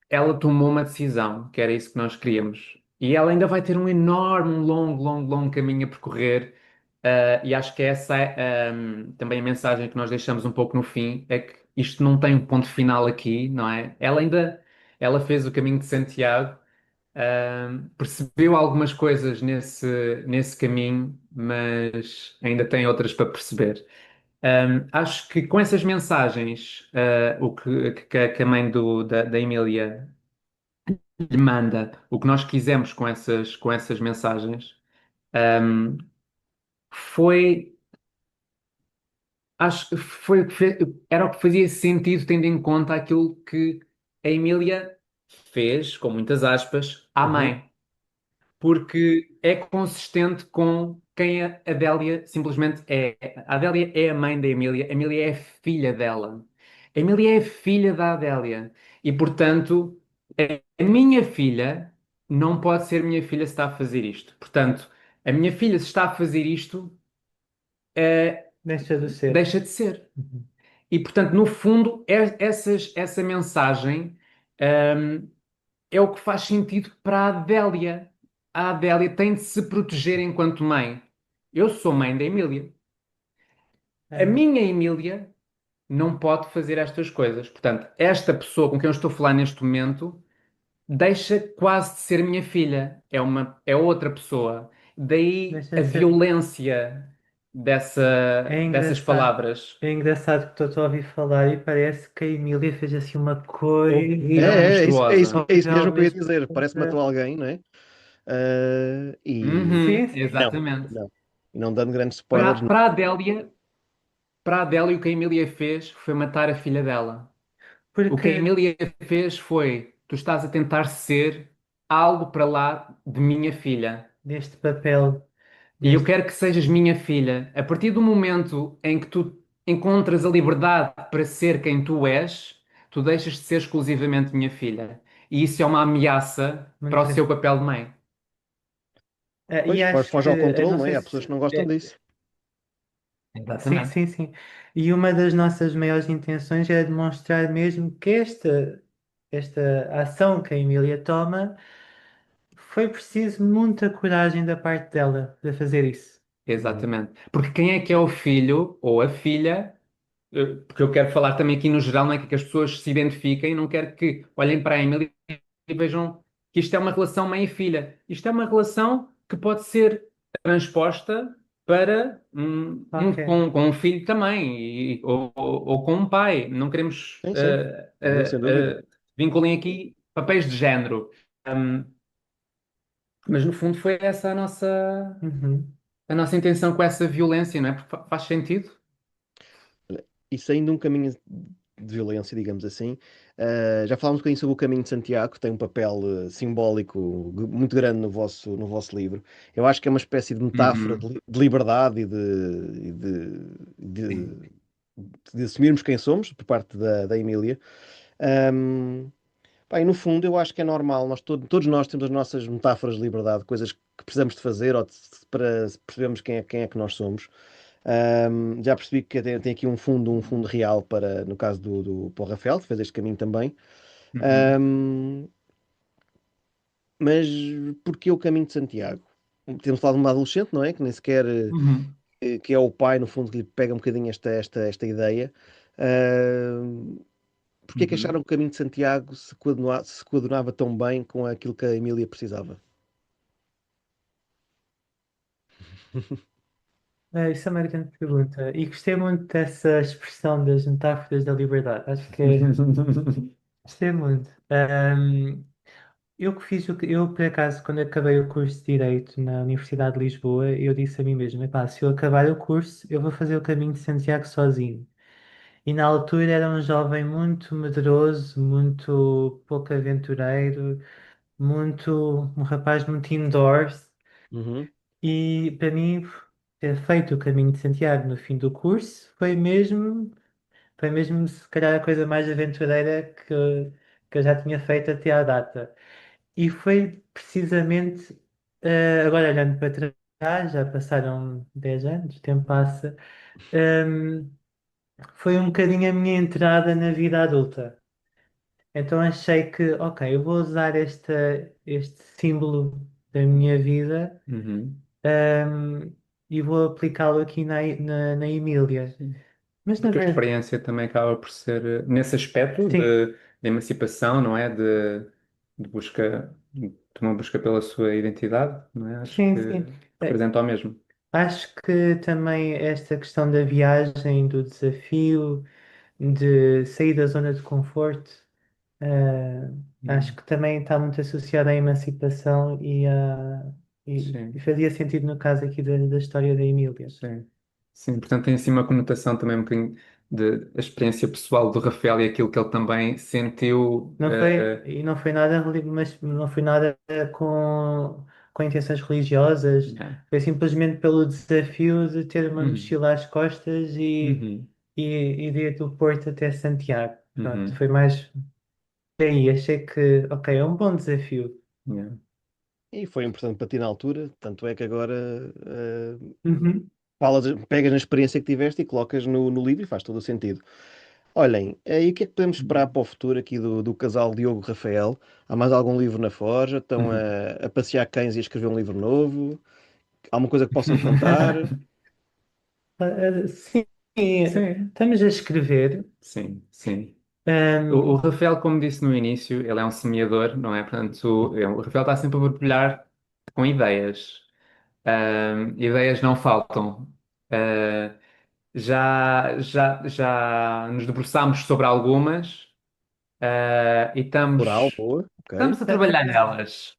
ela tomou uma decisão, que era isso que nós queríamos. E ela ainda vai ter um enorme, um longo, longo, longo caminho a percorrer. E acho que essa é também a mensagem que nós deixamos um pouco no fim, é que isto não tem um ponto final aqui, não é? Ela fez o caminho de Santiago, percebeu algumas coisas nesse caminho, mas ainda tem outras para perceber. Acho que com essas mensagens, que a mãe da Emília lhe manda, o que nós quisemos com essas mensagens, um, foi, acho que era o que fazia sentido, tendo em conta aquilo que a Emília fez, com muitas aspas, à Uhum. mãe. Porque é consistente com quem a Adélia simplesmente é. A Adélia é a mãe da Emília, a Emília é a filha dela. A Emília é a filha da Adélia. E, portanto, a minha filha não pode ser minha filha se está a fazer isto. Portanto, a minha filha, se está a fazer isto, eh, Deixa de ser. deixa de ser. Uhum. E, portanto, no fundo, essa mensagem, hum, é o que faz sentido para a Adélia. A Adélia tem de se proteger enquanto mãe. Eu sou mãe da Emília. A É, minha Emília não pode fazer estas coisas. Portanto, esta pessoa com quem eu estou a falar neste momento deixa quase de ser minha filha. É outra pessoa. Daí deixa a de ser. violência É dessas engraçado. palavras. É engraçado que estou a ouvir falar e parece que a Emília fez assim uma É, coisa é isso, Monstruosa. é isso horrível mesmo ao que eu ia mesmo dizer. Parece que tempo. matou alguém, não é? Ah, Sim, Uhum, sim. e não, e exatamente. não. E não dando grandes Para, spoilers, não. para a Adélia, para a Adélia, o que a Emília fez foi matar a filha dela. O que a Porque Emília fez foi: tu estás a tentar ser algo para lá de minha filha. neste papel, E eu neste. quero que sejas minha filha. A partir do momento em que tu encontras a liberdade para ser quem tu és, tu deixas de ser exclusivamente minha filha. E isso é uma ameaça para o Muito. seu papel de mãe. E Pois, acho foge que, ao controle, não não é? sei Há pessoas se. que não gostam disso. Sim, Exatamente. sim, sim. E uma das nossas maiores intenções é demonstrar mesmo que esta ação que a Emília toma foi preciso muita coragem da parte dela para fazer isso. Uhum. Exatamente. Porque quem é que é o filho ou a filha? Porque eu quero falar também aqui no geral, não é que as pessoas se identifiquem, não quero que olhem para a Emily e vejam que isto é uma relação mãe e filha. Isto é uma relação que pode ser transposta para Ok. com um filho também, ou com um pai. Não queremos Sim, sim. Sim, sem dúvida. vinculem aqui papéis de género. Um, mas no fundo foi essa Uhum. a nossa intenção com essa violência, não é? Porque faz sentido. E saindo um caminho de violência, digamos assim, já falámos um bocadinho sobre o Caminho de Santiago, que tem um papel simbólico muito grande no vosso livro. Eu acho que é uma espécie de metáfora Uhum. de liberdade Sim. de- de assumirmos quem somos, por parte da Emília. Ahm, Pá, e no fundo, eu acho que é normal, todos nós temos as nossas metáforas de liberdade, coisas que precisamos de fazer para percebermos quem é que nós somos. Já percebi que tem aqui um fundo real para, no caso para o Rafael, que fez este caminho também. Uhum. Ahm, mas porquê o caminho de Santiago? Temos falado de uma adolescente, não é? Que nem sequer, Uhum. que é o pai, no fundo, que lhe pega um bocadinho esta ideia. Ahm, Porquê é que Uhum. acharam que o caminho de Santiago se coadunava tão bem com aquilo que a Emília precisava? Isso é uma grande pergunta. E gostei muito dessa expressão das metáforas da liberdade. Acho que gostei muito. Eu que fiz eu por acaso, quando acabei o curso de Direito na Universidade de Lisboa, eu disse a mim mesmo, epá, se eu acabar o curso, eu vou fazer o caminho de Santiago sozinho. E na altura era um jovem muito medroso, muito pouco aventureiro, um rapaz muito indoors. Uhum. E para mim, ter feito o caminho de Santiago no fim do curso foi mesmo se calhar a coisa mais aventureira que eu já tinha feito até à data. E foi precisamente, agora olhando para trás, já passaram 10 anos, o tempo passa, ehm, foi um bocadinho a minha entrada na vida adulta. Então achei que, ok, eu vou usar este símbolo da minha vida, Uhum. ehm, e vou aplicá-lo aqui na Emília. Sim. Mas A na tua verdade, experiência também acaba por ser, nesse aspecto sim, de emancipação, não é? De busca, de uma busca pela sua identidade, não é? Acho sim, que sim. Eh, representa o mesmo. Acho que também esta questão da viagem, do desafio, de sair da zona de conforto, eh, acho Hum. que também está muito associada à emancipação e Sim. fazia sentido no caso aqui da história da Emília. Sim. Sim, portanto tem assim uma conotação também um bocadinho de a experiência pessoal do Rafael e aquilo que ele também sentiu. Não foi nada, mas não foi nada com intenções religiosas, Yeah. foi simplesmente pelo desafio de ter uma Uhum. mochila às costas Uhum. e de ir do Porto até Santiago. Pronto, Uhum. foi mais aí, achei que, ok, é um bom desafio. Yeah. E foi importante para ti na altura, tanto é que agora Uhum, pegas na experiência que tiveste e colocas no livro e faz todo o sentido. Olhem, e o que é que podemos esperar Uhum. para o futuro aqui do casal Diogo-Rafael? Há mais algum livro na forja? Estão Uhum. a passear cães e a escrever um livro novo? Há uma coisa que possam contar? Sim, Sim, estamos a escrever. sim, sim. O Ahm, Rafael, como disse no início, ele é um semeador, não é? Portanto, o Rafael está sempre a borbulhar com ideias. Ideias não faltam. Ah, já nos debruçámos sobre algumas, e Oral, boa, ok. estamos a trabalhar nelas.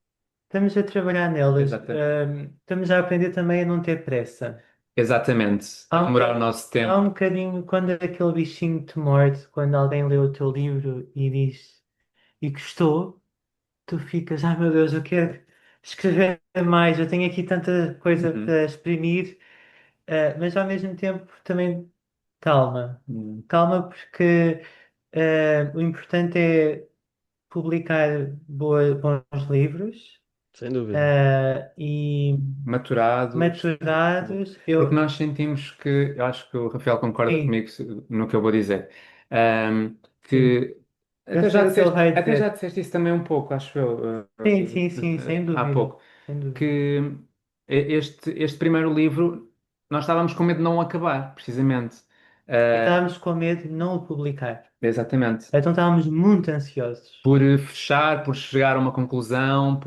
Estamos a trabalhar nelas. Exatamente. Estamos a aprender também a não ter pressa. Exatamente. A Há um, demorar o nosso há tempo. um bocadinho quando aquele bichinho te morde, quando alguém lê o teu livro e diz e gostou, tu ficas, ai meu Deus, eu quero escrever mais, eu tenho aqui tanta coisa Uhum. para exprimir. Mas ao mesmo tempo também calma. Uhum. Calma porque o importante é publicar bons livros Sem dúvida. e Maturados. maturados. Porque nós sentimos que, eu acho que o Rafael concorda Sim, comigo no que eu vou dizer, sim. que Eu sei o que ele vai até já dizer. disseste isso também um pouco, acho eu, Sim, sim, sim, sem há dúvida. pouco, Sem dúvida. que este primeiro livro nós estávamos com medo de não o acabar, precisamente. E Ah, estávamos com medo de não o publicar. exatamente. Então estávamos muito ansiosos. Por fechar, por chegar a uma conclusão,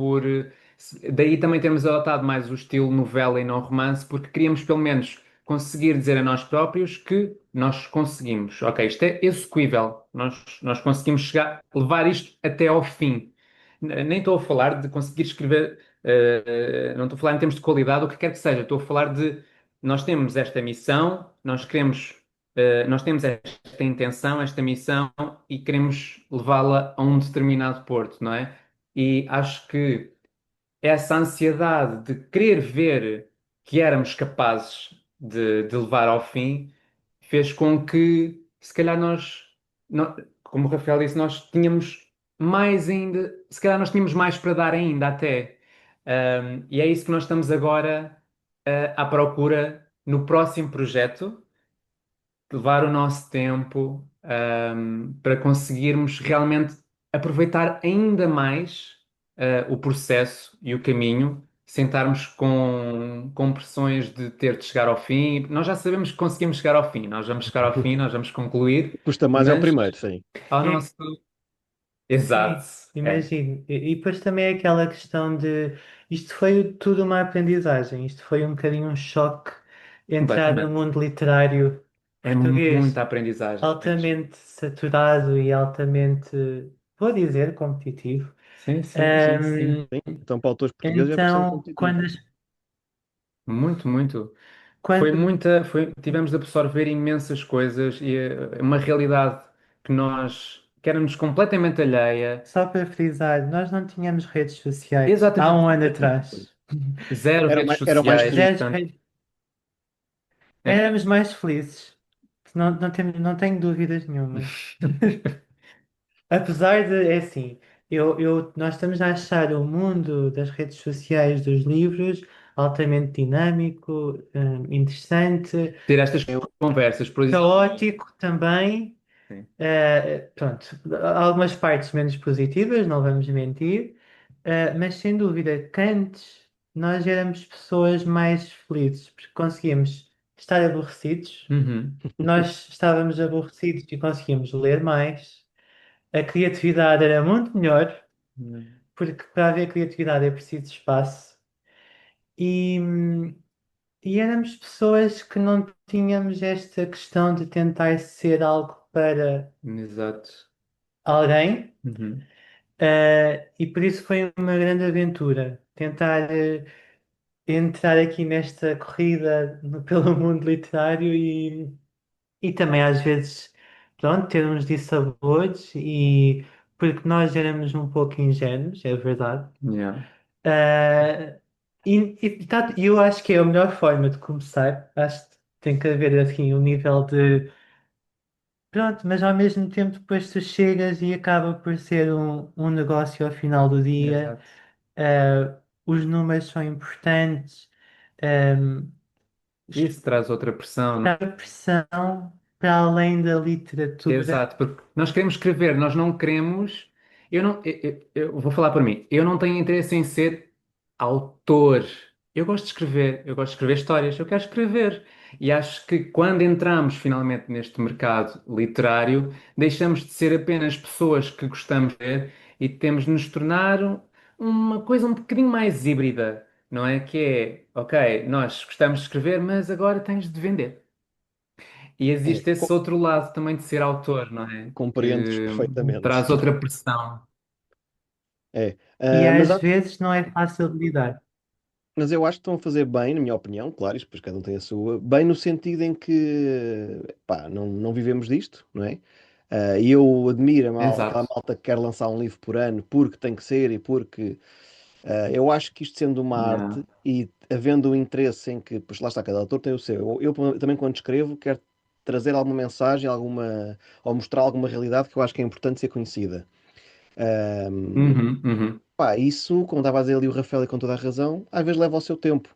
daí também temos adotado mais o estilo novela e não romance, porque queríamos pelo menos conseguir dizer a nós próprios que nós conseguimos. Ok, isto é execuível. Nós conseguimos chegar, levar isto até ao fim. Nem estou a falar de conseguir escrever, não estou a falar em termos de qualidade, o que quer que seja. Estou a falar de nós temos esta missão, nós queremos, nós temos esta intenção, esta missão e queremos levá-la a um determinado porto, não é? E acho que essa ansiedade de querer ver que éramos capazes de levar ao fim fez com que, se calhar, como o Rafael disse, nós tínhamos mais ainda, se calhar, nós tínhamos mais para dar ainda até. E é isso que nós estamos agora, à procura no próximo projeto levar o nosso tempo, para conseguirmos realmente aproveitar ainda mais, o processo e o caminho, sem estarmos com pressões de ter de chegar ao fim. Nós já sabemos que conseguimos chegar ao fim, nós vamos chegar ao fim, nós vamos concluir, Custa mais é o mas primeiro, sim. ao É, nosso. Exato, sim, é, imagino. E depois também é aquela questão de isto foi tudo uma aprendizagem, isto foi um bocadinho um choque entrar no completamente. mundo literário É português muita aprendizagem mesmo. altamente saturado e altamente, vou dizer, competitivo. Sim, sim, sim, sim. Ahm, Sim. Então, para autores portugueses é bastante então, competitivo. Muito, muito. quando, Tivemos de absorver imensas coisas e uma realidade que era-nos completamente alheia. só para frisar, nós não tínhamos redes sociais há Exatamente, um ano atrás. zero redes Eram mais sociais, felizes. Zero portanto, redes. é. Éramos mais felizes. Não tenho dúvidas nenhumas. Apesar de, é assim, nós estamos a achar o mundo das redes sociais dos livros altamente dinâmico, interessante, Ter estas Eu, conversas, por exemplo. caótico também. Sim. Pronto, algumas partes menos positivas, não vamos mentir, mas sem dúvida que antes nós éramos pessoas mais felizes, porque conseguíamos estar aborrecidos, Uhum. nós estávamos aborrecidos e conseguíamos ler mais, a criatividade era muito melhor, porque para haver criatividade é preciso espaço, e, e éramos pessoas que não tínhamos esta questão de tentar ser algo para Exato. alguém. Uhum. E por isso foi uma grande aventura tentar entrar aqui nesta corrida pelo mundo literário e também às vezes, pronto, ter uns dissabores e porque nós éramos um pouco ingênuos, é verdade. Yeah. Ah, eu acho que é a melhor forma de começar. Acho que tem que haver assim um nível de pronto, mas ao mesmo tempo depois tu chegas e acaba por ser um negócio ao final do dia. Exato. Os números são importantes, um, Isso traz outra pressão. a pressão para além da literatura. Exato, porque nós queremos escrever, nós não queremos. Eu não, eu vou falar por mim. Eu não tenho interesse em ser autor. Eu gosto de escrever histórias, eu quero escrever. E acho que quando entramos finalmente neste mercado literário, deixamos de ser apenas pessoas que gostamos de ler e temos de nos tornar uma coisa um bocadinho mais híbrida, não é? Que é, ok, nós gostamos de escrever, mas agora tens de vender. E é, existe esse co- outro lado também de ser autor, não é? Compreendo-vos Que perfeitamente. traz outra pressão. É. E Mas, às vezes não é fácil de lidar. mas eu acho que estão a fazer bem, na minha opinião, claro, isto depois cada um tem a sua, bem no sentido em que, pá, não vivemos disto, não é? E eu admiro aquela Exato. malta que quer lançar um livro por ano porque tem que ser e porque eu acho que isto sendo uma Yeah. arte e havendo um interesse em que, pois lá está, cada autor tem o seu. Eu também quando escrevo quero trazer alguma mensagem, ou mostrar alguma realidade que eu acho que é importante ser conhecida. Uhum, uhum. Pá, isso, como estava a dizer ali o Rafael e com toda a razão, às vezes leva o seu tempo.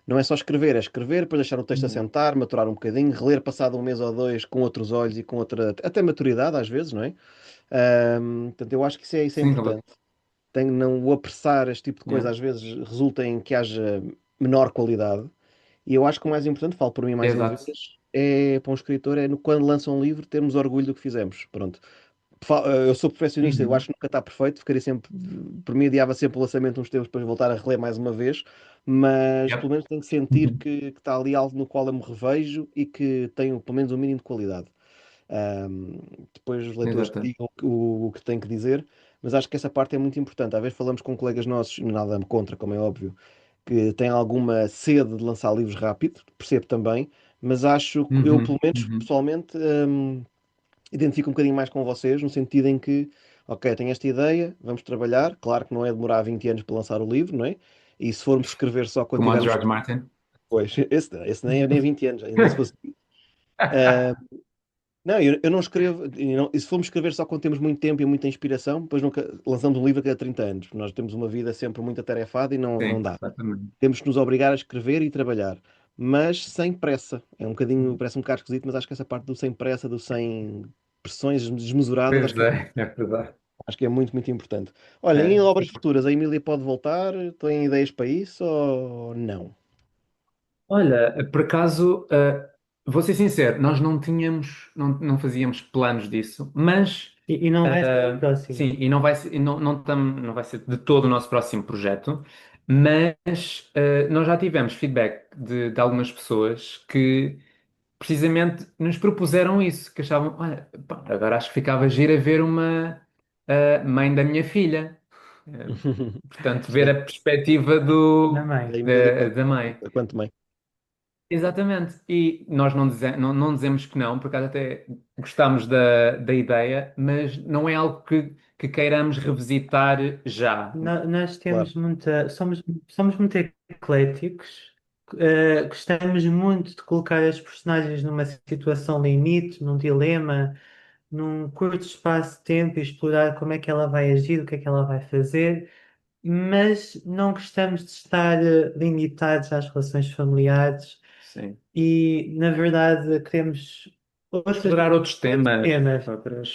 Não é só escrever, é escrever, depois deixar o texto Yeah. assentar, maturar um bocadinho, reler passado um mês ou dois com outros olhos e com outra, até maturidade às vezes, não é? Portanto, eu acho que isso é Sim, importante. Tem não o apressar este tipo de yeah. coisa às vezes resulta em que haja menor qualidade. E eu acho que o mais importante, falo por mim mais uma Exato. vez, é para um escritor, é no, quando lança um livro termos orgulho do que fizemos. Pronto. Eu sou perfeccionista, eu acho Uhum. que nunca está perfeito, ficaria sempre, por mim, adiava sempre o lançamento uns tempos depois voltar a reler mais uma vez, mas pelo Yep. menos tenho que sentir Uhum. que está ali algo no qual eu me revejo e que tenho pelo menos um mínimo de qualidade. Ahm, Depois os leitores que Exato. digam o que têm que dizer, mas acho que essa parte é muito importante. Às vezes falamos com colegas nossos, nada contra, como é óbvio, que têm alguma sede de lançar livros rápido, percebo também, mas acho que eu, pelo Uhum. menos Uhum. pessoalmente, identifico um bocadinho mais com vocês, no sentido em que, ok, tenho esta ideia, vamos trabalhar. Claro que não é demorar 20 anos para lançar o livro, não é? E se formos escrever só quando Como o tivermos. George Martin. Pois, esse nem é nem 20 anos, ainda se fosse. Ah, não, eu não escrevo. E se formos escrever só quando temos muito tempo e muita inspiração, depois nunca lançamos um livro a cada 30 anos. Nós temos uma vida sempre muito atarefada e não Sim, dá. exatamente. Temos que nos obrigar a escrever e trabalhar, mas sem pressa. É um bocadinho, parece um bocado esquisito, mas acho que essa parte do sem pressa, do sem pressões desmesuradas, Pois é verdade. acho que é muito, muito importante. Olha, em É. obras futuras, a Emília pode voltar? Tem ideias para isso ou não? Olha, por acaso, vou ser sincero, nós não tínhamos, não fazíamos planos disso, mas E não vai ser o próximo. sim, e não vai ser, não vai ser de todo o nosso próximo projeto, mas nós já tivemos feedback de algumas pessoas que precisamente nos propuseram isso, que achavam, olha, pá, agora acho que ficava giro a ver uma mãe da minha filha. Eh, Portanto, ver a Excelente. perspectiva Da mãe. Da Emília da mãe. quanto mãe. Exatamente. E nós não dizemos que não, por acaso até gostamos da ideia, mas não é algo que queiramos revisitar já. Nós Claro. temos somos muito ecléticos, gostamos muito de colocar as personagens numa situação limite, num dilema, num curto espaço de tempo e explorar como é que ela vai agir, o que é que ela vai fazer, mas não gostamos de estar limitados às relações familiares Sim. e, na verdade, queremos outros Explorar outros temas, temas,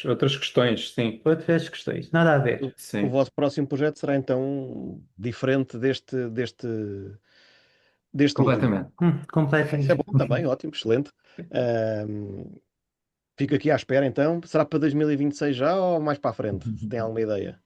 outras questões, sim. outras questões, nada a ver. O Sim, vosso próximo projeto será então diferente deste último. completamente. Isso é Completamente. bom também, ótimo, excelente. Ahm, Fico aqui à espera então. Será para 2026 já ou mais para a frente? Se tem alguma ideia?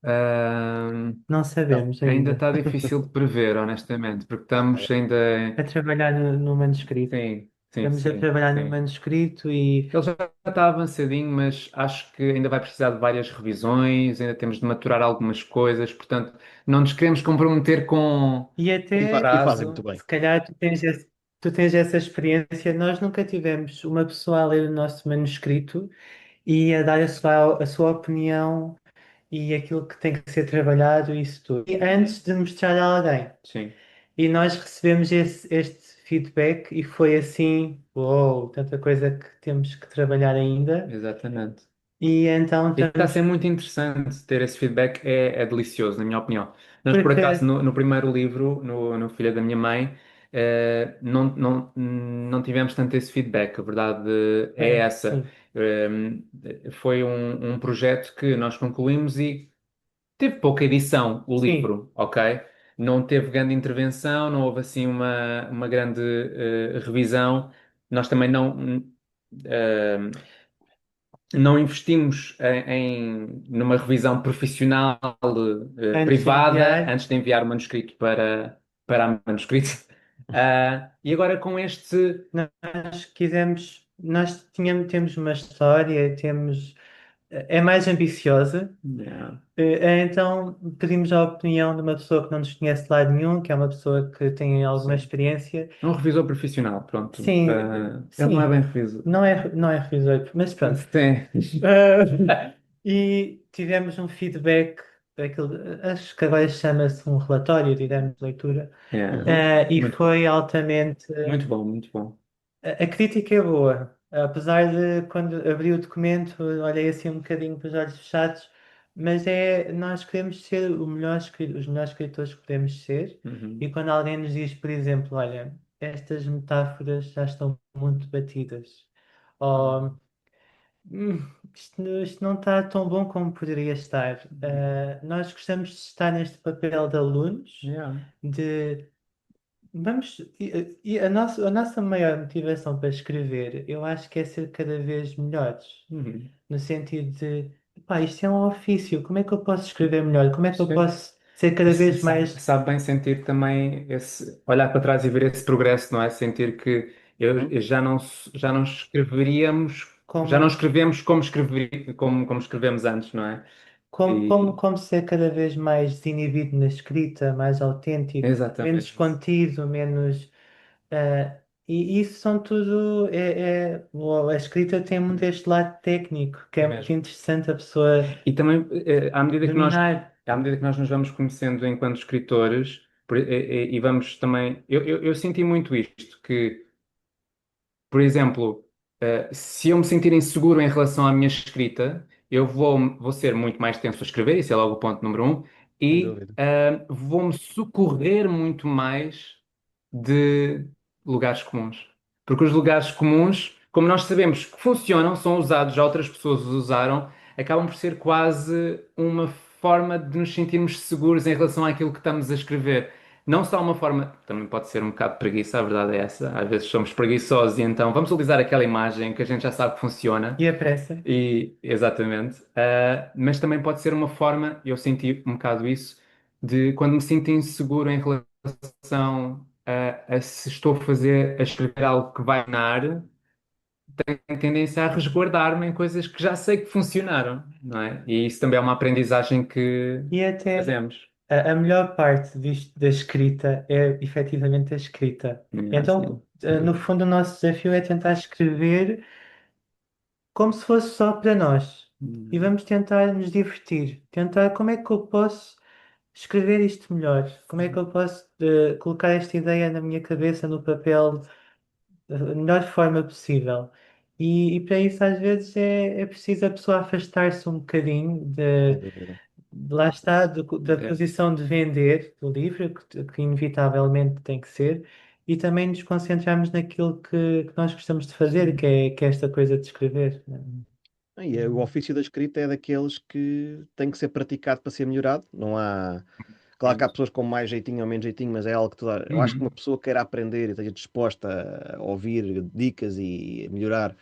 Ahm, Não não, sabemos ainda ainda. está difícil de prever, honestamente, porque Ok. estamos ainda. A trabalhar no manuscrito. Sim, sim, Estamos a sim, trabalhar no sim. manuscrito e, Ele já está avançadinho, mas acho que ainda vai precisar de várias revisões, ainda temos de maturar algumas coisas, portanto, não nos queremos comprometer com e até, E fazem muito prazo. bem. se calhar, tu tens essa experiência. Nós nunca tivemos uma pessoa a ler o nosso manuscrito e a dar a sua opinião e aquilo que tem que ser trabalhado e isso tudo. E antes de mostrar a alguém. Sim, E nós recebemos este feedback e foi assim, uou, tanta coisa que temos que trabalhar ainda. exatamente. E então E está a ser estamos, muito interessante ter esse feedback, é delicioso, na minha opinião. Nós, por acaso, porque, no primeiro livro, no Filha da Minha Mãe, não tivemos tanto esse feedback, a verdade é essa. sim, Foi um projeto que nós concluímos e teve pouca edição, o sim, livro, ok? Não teve grande intervenção, não houve assim uma grande revisão. Nós também não investimos numa revisão profissional antes de privada enviar, antes de enviar o manuscrito para a manuscrito. E agora com este. temos uma história, é mais ambiciosa. Yeah. Então pedimos a opinião de uma pessoa que não nos conhece de lado nenhum, que é uma pessoa que tem alguma Sim. experiência. É um revisor profissional, pronto. Sim, Ele não é sim, bem revisor. não é revisor, mas pronto. Sim. E tivemos um feedback, acho que agora chama-se um relatório, digamos, de leitura, Yeah. Uhum. e Muito, foi altamente. muito bom, muito bom. A crítica é boa, apesar de quando abri o documento olhei assim um bocadinho com os olhos fechados, mas nós queremos ser os melhores escritores que podemos ser, e Uhum. quando alguém nos diz, por exemplo, olha, estas metáforas já estão muito batidas, Yeah. ou "Hum, isto não está tão bom como poderia estar." Nós gostamos de estar neste papel de alunos, Yeah. de vamos, e a nossa maior motivação para escrever, eu acho que é ser cada vez melhores. Uhum. no sentido de, pá, isto é um ofício, como é que eu posso escrever melhor? Como é que eu Sim. posso ser cada vez mais Sabe bem sentir também esse, olhar para trás e ver esse progresso, não é? Sentir que eu já não escreveríamos, já não como, escrevemos como escrevemos antes, não é? E, como ser cada vez mais desinibido na escrita, mais autêntico, menos exatamente. contido, menos. E isso são tudo. A escrita tem muito este lado técnico, que É é muito mesmo. interessante a pessoa E também, dominar. à medida que nós nos vamos conhecendo enquanto escritores, e vamos também. Eu senti muito isto, que, por exemplo, se eu me sentir inseguro em relação à minha escrita, vou ser muito mais tenso a escrever, isso é logo o ponto número um, Sem e dúvida. vou-me socorrer muito mais de lugares comuns. Porque os lugares comuns, como nós sabemos que funcionam, são usados, já outras pessoas os usaram, acabam por ser quase uma forma de nos sentirmos seguros em relação àquilo que estamos a escrever. Não só uma forma, também pode ser um bocado de preguiça, a verdade é essa. Às vezes somos preguiçosos e então vamos utilizar aquela imagem que a gente já sabe que funciona. E a pressa. E, exatamente. Mas também pode ser uma forma, eu senti um bocado isso, de quando me sinto inseguro em relação a se estou a escrever algo que vai dar, tenho tendência a resguardar-me em coisas que já sei que funcionaram, não é? E isso também é uma aprendizagem que E até fazemos. a melhor parte disto da escrita é efetivamente a escrita. Sim, Então, sem no dúvida. fundo, o nosso desafio é tentar escrever como se fosse só para nós. E Hum, vamos tentar nos divertir. Tentar como é que eu posso escrever isto melhor? Como é que eu posso colocar esta ideia na minha cabeça, no papel, da melhor forma possível? E para isso, às vezes, é preciso a pessoa afastar-se um bocadinho Sem dúvida. lá está, da é, posição de vender do livro, que inevitavelmente tem que ser, e também nos concentrarmos naquilo que nós gostamos de fazer, sim. que é esta coisa de escrever, né? O ofício da escrita é daqueles que tem que ser praticado para ser melhorado. Não há. Claro que há pessoas com mais jeitinho ou menos jeitinho, mas é algo que toda. Eu acho que uma Uhum. pessoa queira aprender e esteja disposta a ouvir dicas e a melhorar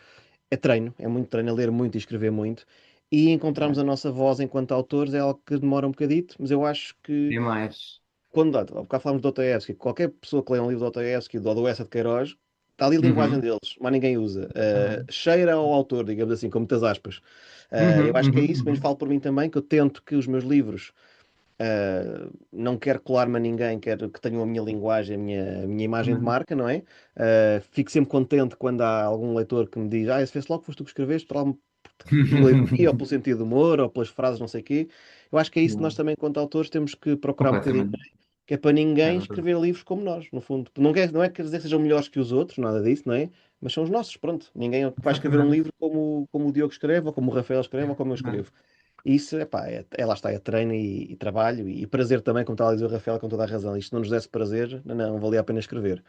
é treino, é muito treino, é ler muito e escrever muito. E encontrarmos a nossa voz enquanto autores é algo que demora um bocadito, mas eu acho que Tem mais. quando há bocado falamos de Dostoiévski, qualquer pessoa que lê um livro de Dostoiévski, do Odoessa de Queiroz, está ali a linguagem Uhum. deles, mas ninguém usa. Uhum. Cheira ao autor, digamos assim, com muitas aspas. Eu Uhum. acho que é Uhum. isso, mas Uhum. falo por mim também, que eu tento que os meus livros não quero colar-me a ninguém, quero que tenham a minha linguagem, a minha imagem de Uhum. marca, não é? Fico sempre contente quando há algum leitor que me diz: esse fez logo, foste tu que escreveste, pela ironia, ou pelo sentido de humor, ou pelas frases, não sei o quê. Eu acho que é isso que nós Uhum. também, quanto autores, temos que procurar um bocadinho, Completamente. que é para É ninguém verdade. escrever livros como nós, no fundo. Não é quer dizer que sejam melhores que os outros, nada disso, não é? Mas são os nossos, pronto. Ninguém vai escrever um Exatamente. livro como o Diogo escreve, ou como o Rafael escreve, ou como eu É. escrevo. E isso, epá, lá está, é treino e trabalho e prazer também, como estava a dizer o Rafael, com toda a razão. Isto não nos desse prazer, não valia a pena escrever.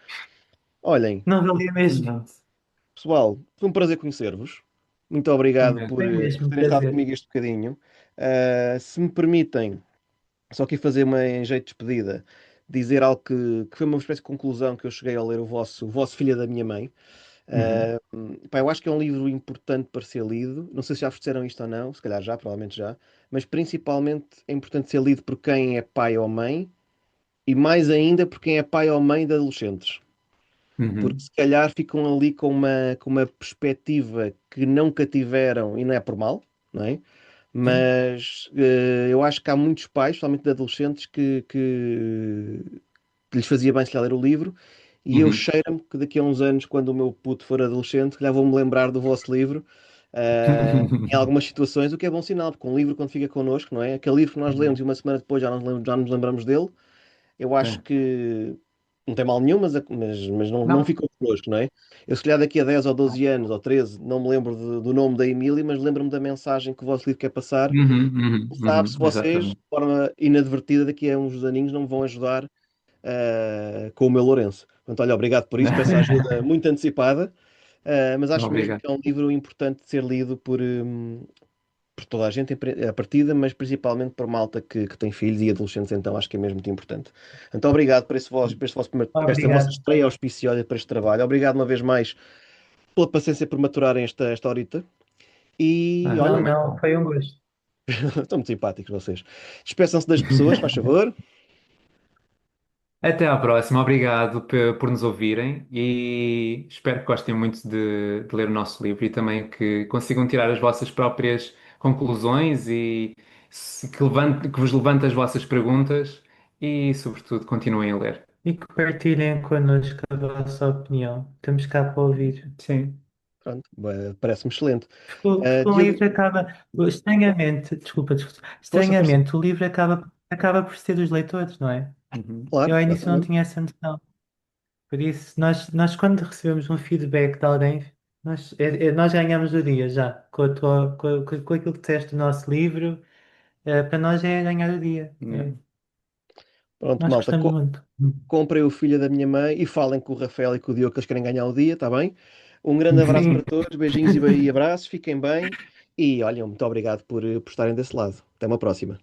Olhem, Não valia mesmo. Exato. pessoal, foi um prazer conhecer-vos. Muito É obrigado mesmo. por, Foi por mesmo um terem estado prazer. comigo este bocadinho. Se me permitem, só aqui fazer uma em jeito de despedida, dizer algo que foi uma espécie de conclusão que eu cheguei ao ler o vosso Filha da Minha Mãe. Uhum. Pá, eu acho que é um livro importante para ser lido. Não sei se já vos disseram isto ou não, se calhar já, provavelmente já, mas principalmente é importante ser lido por quem é pai ou mãe e mais ainda por quem é pai ou mãe de adolescentes. Porque Uhum. se calhar ficam ali com uma perspectiva que nunca tiveram, e não é por mal, não é? Sim. Mas eu acho que há muitos pais, especialmente de adolescentes, que lhes fazia bem se ler o livro. E eu Uhum. cheiro-me que daqui a uns anos, quando o meu puto for adolescente, já vou-me lembrar do vosso livro, em algumas situações, o que é bom sinal, porque um livro, quando fica connosco, não é? Aquele livro que nós lemos e uma semana depois já nos lembramos dele, eu acho É. que não tem mal nenhum, mas não Não. ficou connosco, não é? Eu, se calhar, daqui a 10 ou 12 anos, ou 13, não me lembro do nome da Emília, mas lembro-me da mensagem que o vosso livro quer passar. Uhum. Uhum. Sabe se vocês, de Exatamente. forma inadvertida, daqui a uns aninhos, não me vão ajudar com o meu Lourenço. Portanto, olha, obrigado por isso, por essa ajuda muito antecipada. Mas acho mesmo Obrigado. que é um livro importante de ser lido por toda a gente à partida, mas principalmente por malta que tem filhos e adolescentes, então acho que é mesmo muito importante. Então, obrigado por esta vossa Obrigado. estreia auspiciosa para este trabalho. Obrigado uma vez mais pela paciência por maturarem esta horita. E Ah, olha, Não, também. não, foi um gosto. estão muito simpáticos vocês. Despeçam-se das pessoas, faz favor. Até à próxima. Obrigado por nos ouvirem e espero que gostem muito de ler o nosso livro e também que consigam tirar as vossas próprias conclusões e que vos levante as vossas perguntas e, sobretudo, continuem a ler. E que partilhem connosco a vossa opinião. Estamos cá para ouvir. Sim. Pronto, parece-me excelente. Porque o Diogo, livro acaba, estranhamente, desculpa, força, força. estranhamente, o livro acaba por ser dos leitores, não é? Uhum. Eu Claro, ao início não exatamente. tinha essa noção. Por isso, nós quando recebemos um feedback de alguém, nós ganhamos o dia já. Com aquilo que disseste do nosso livro, para nós é ganhar o dia. Yeah. Pronto, Nós malta, gostamos muito. comprem o Filho da Minha Mãe e falem com o Rafael e com o Diogo que eles querem ganhar o dia, está bem? Um grande abraço para Sim, todos, beijinhos e abraços, fiquem bem e olhem, muito obrigado por estarem desse lado. Até uma próxima.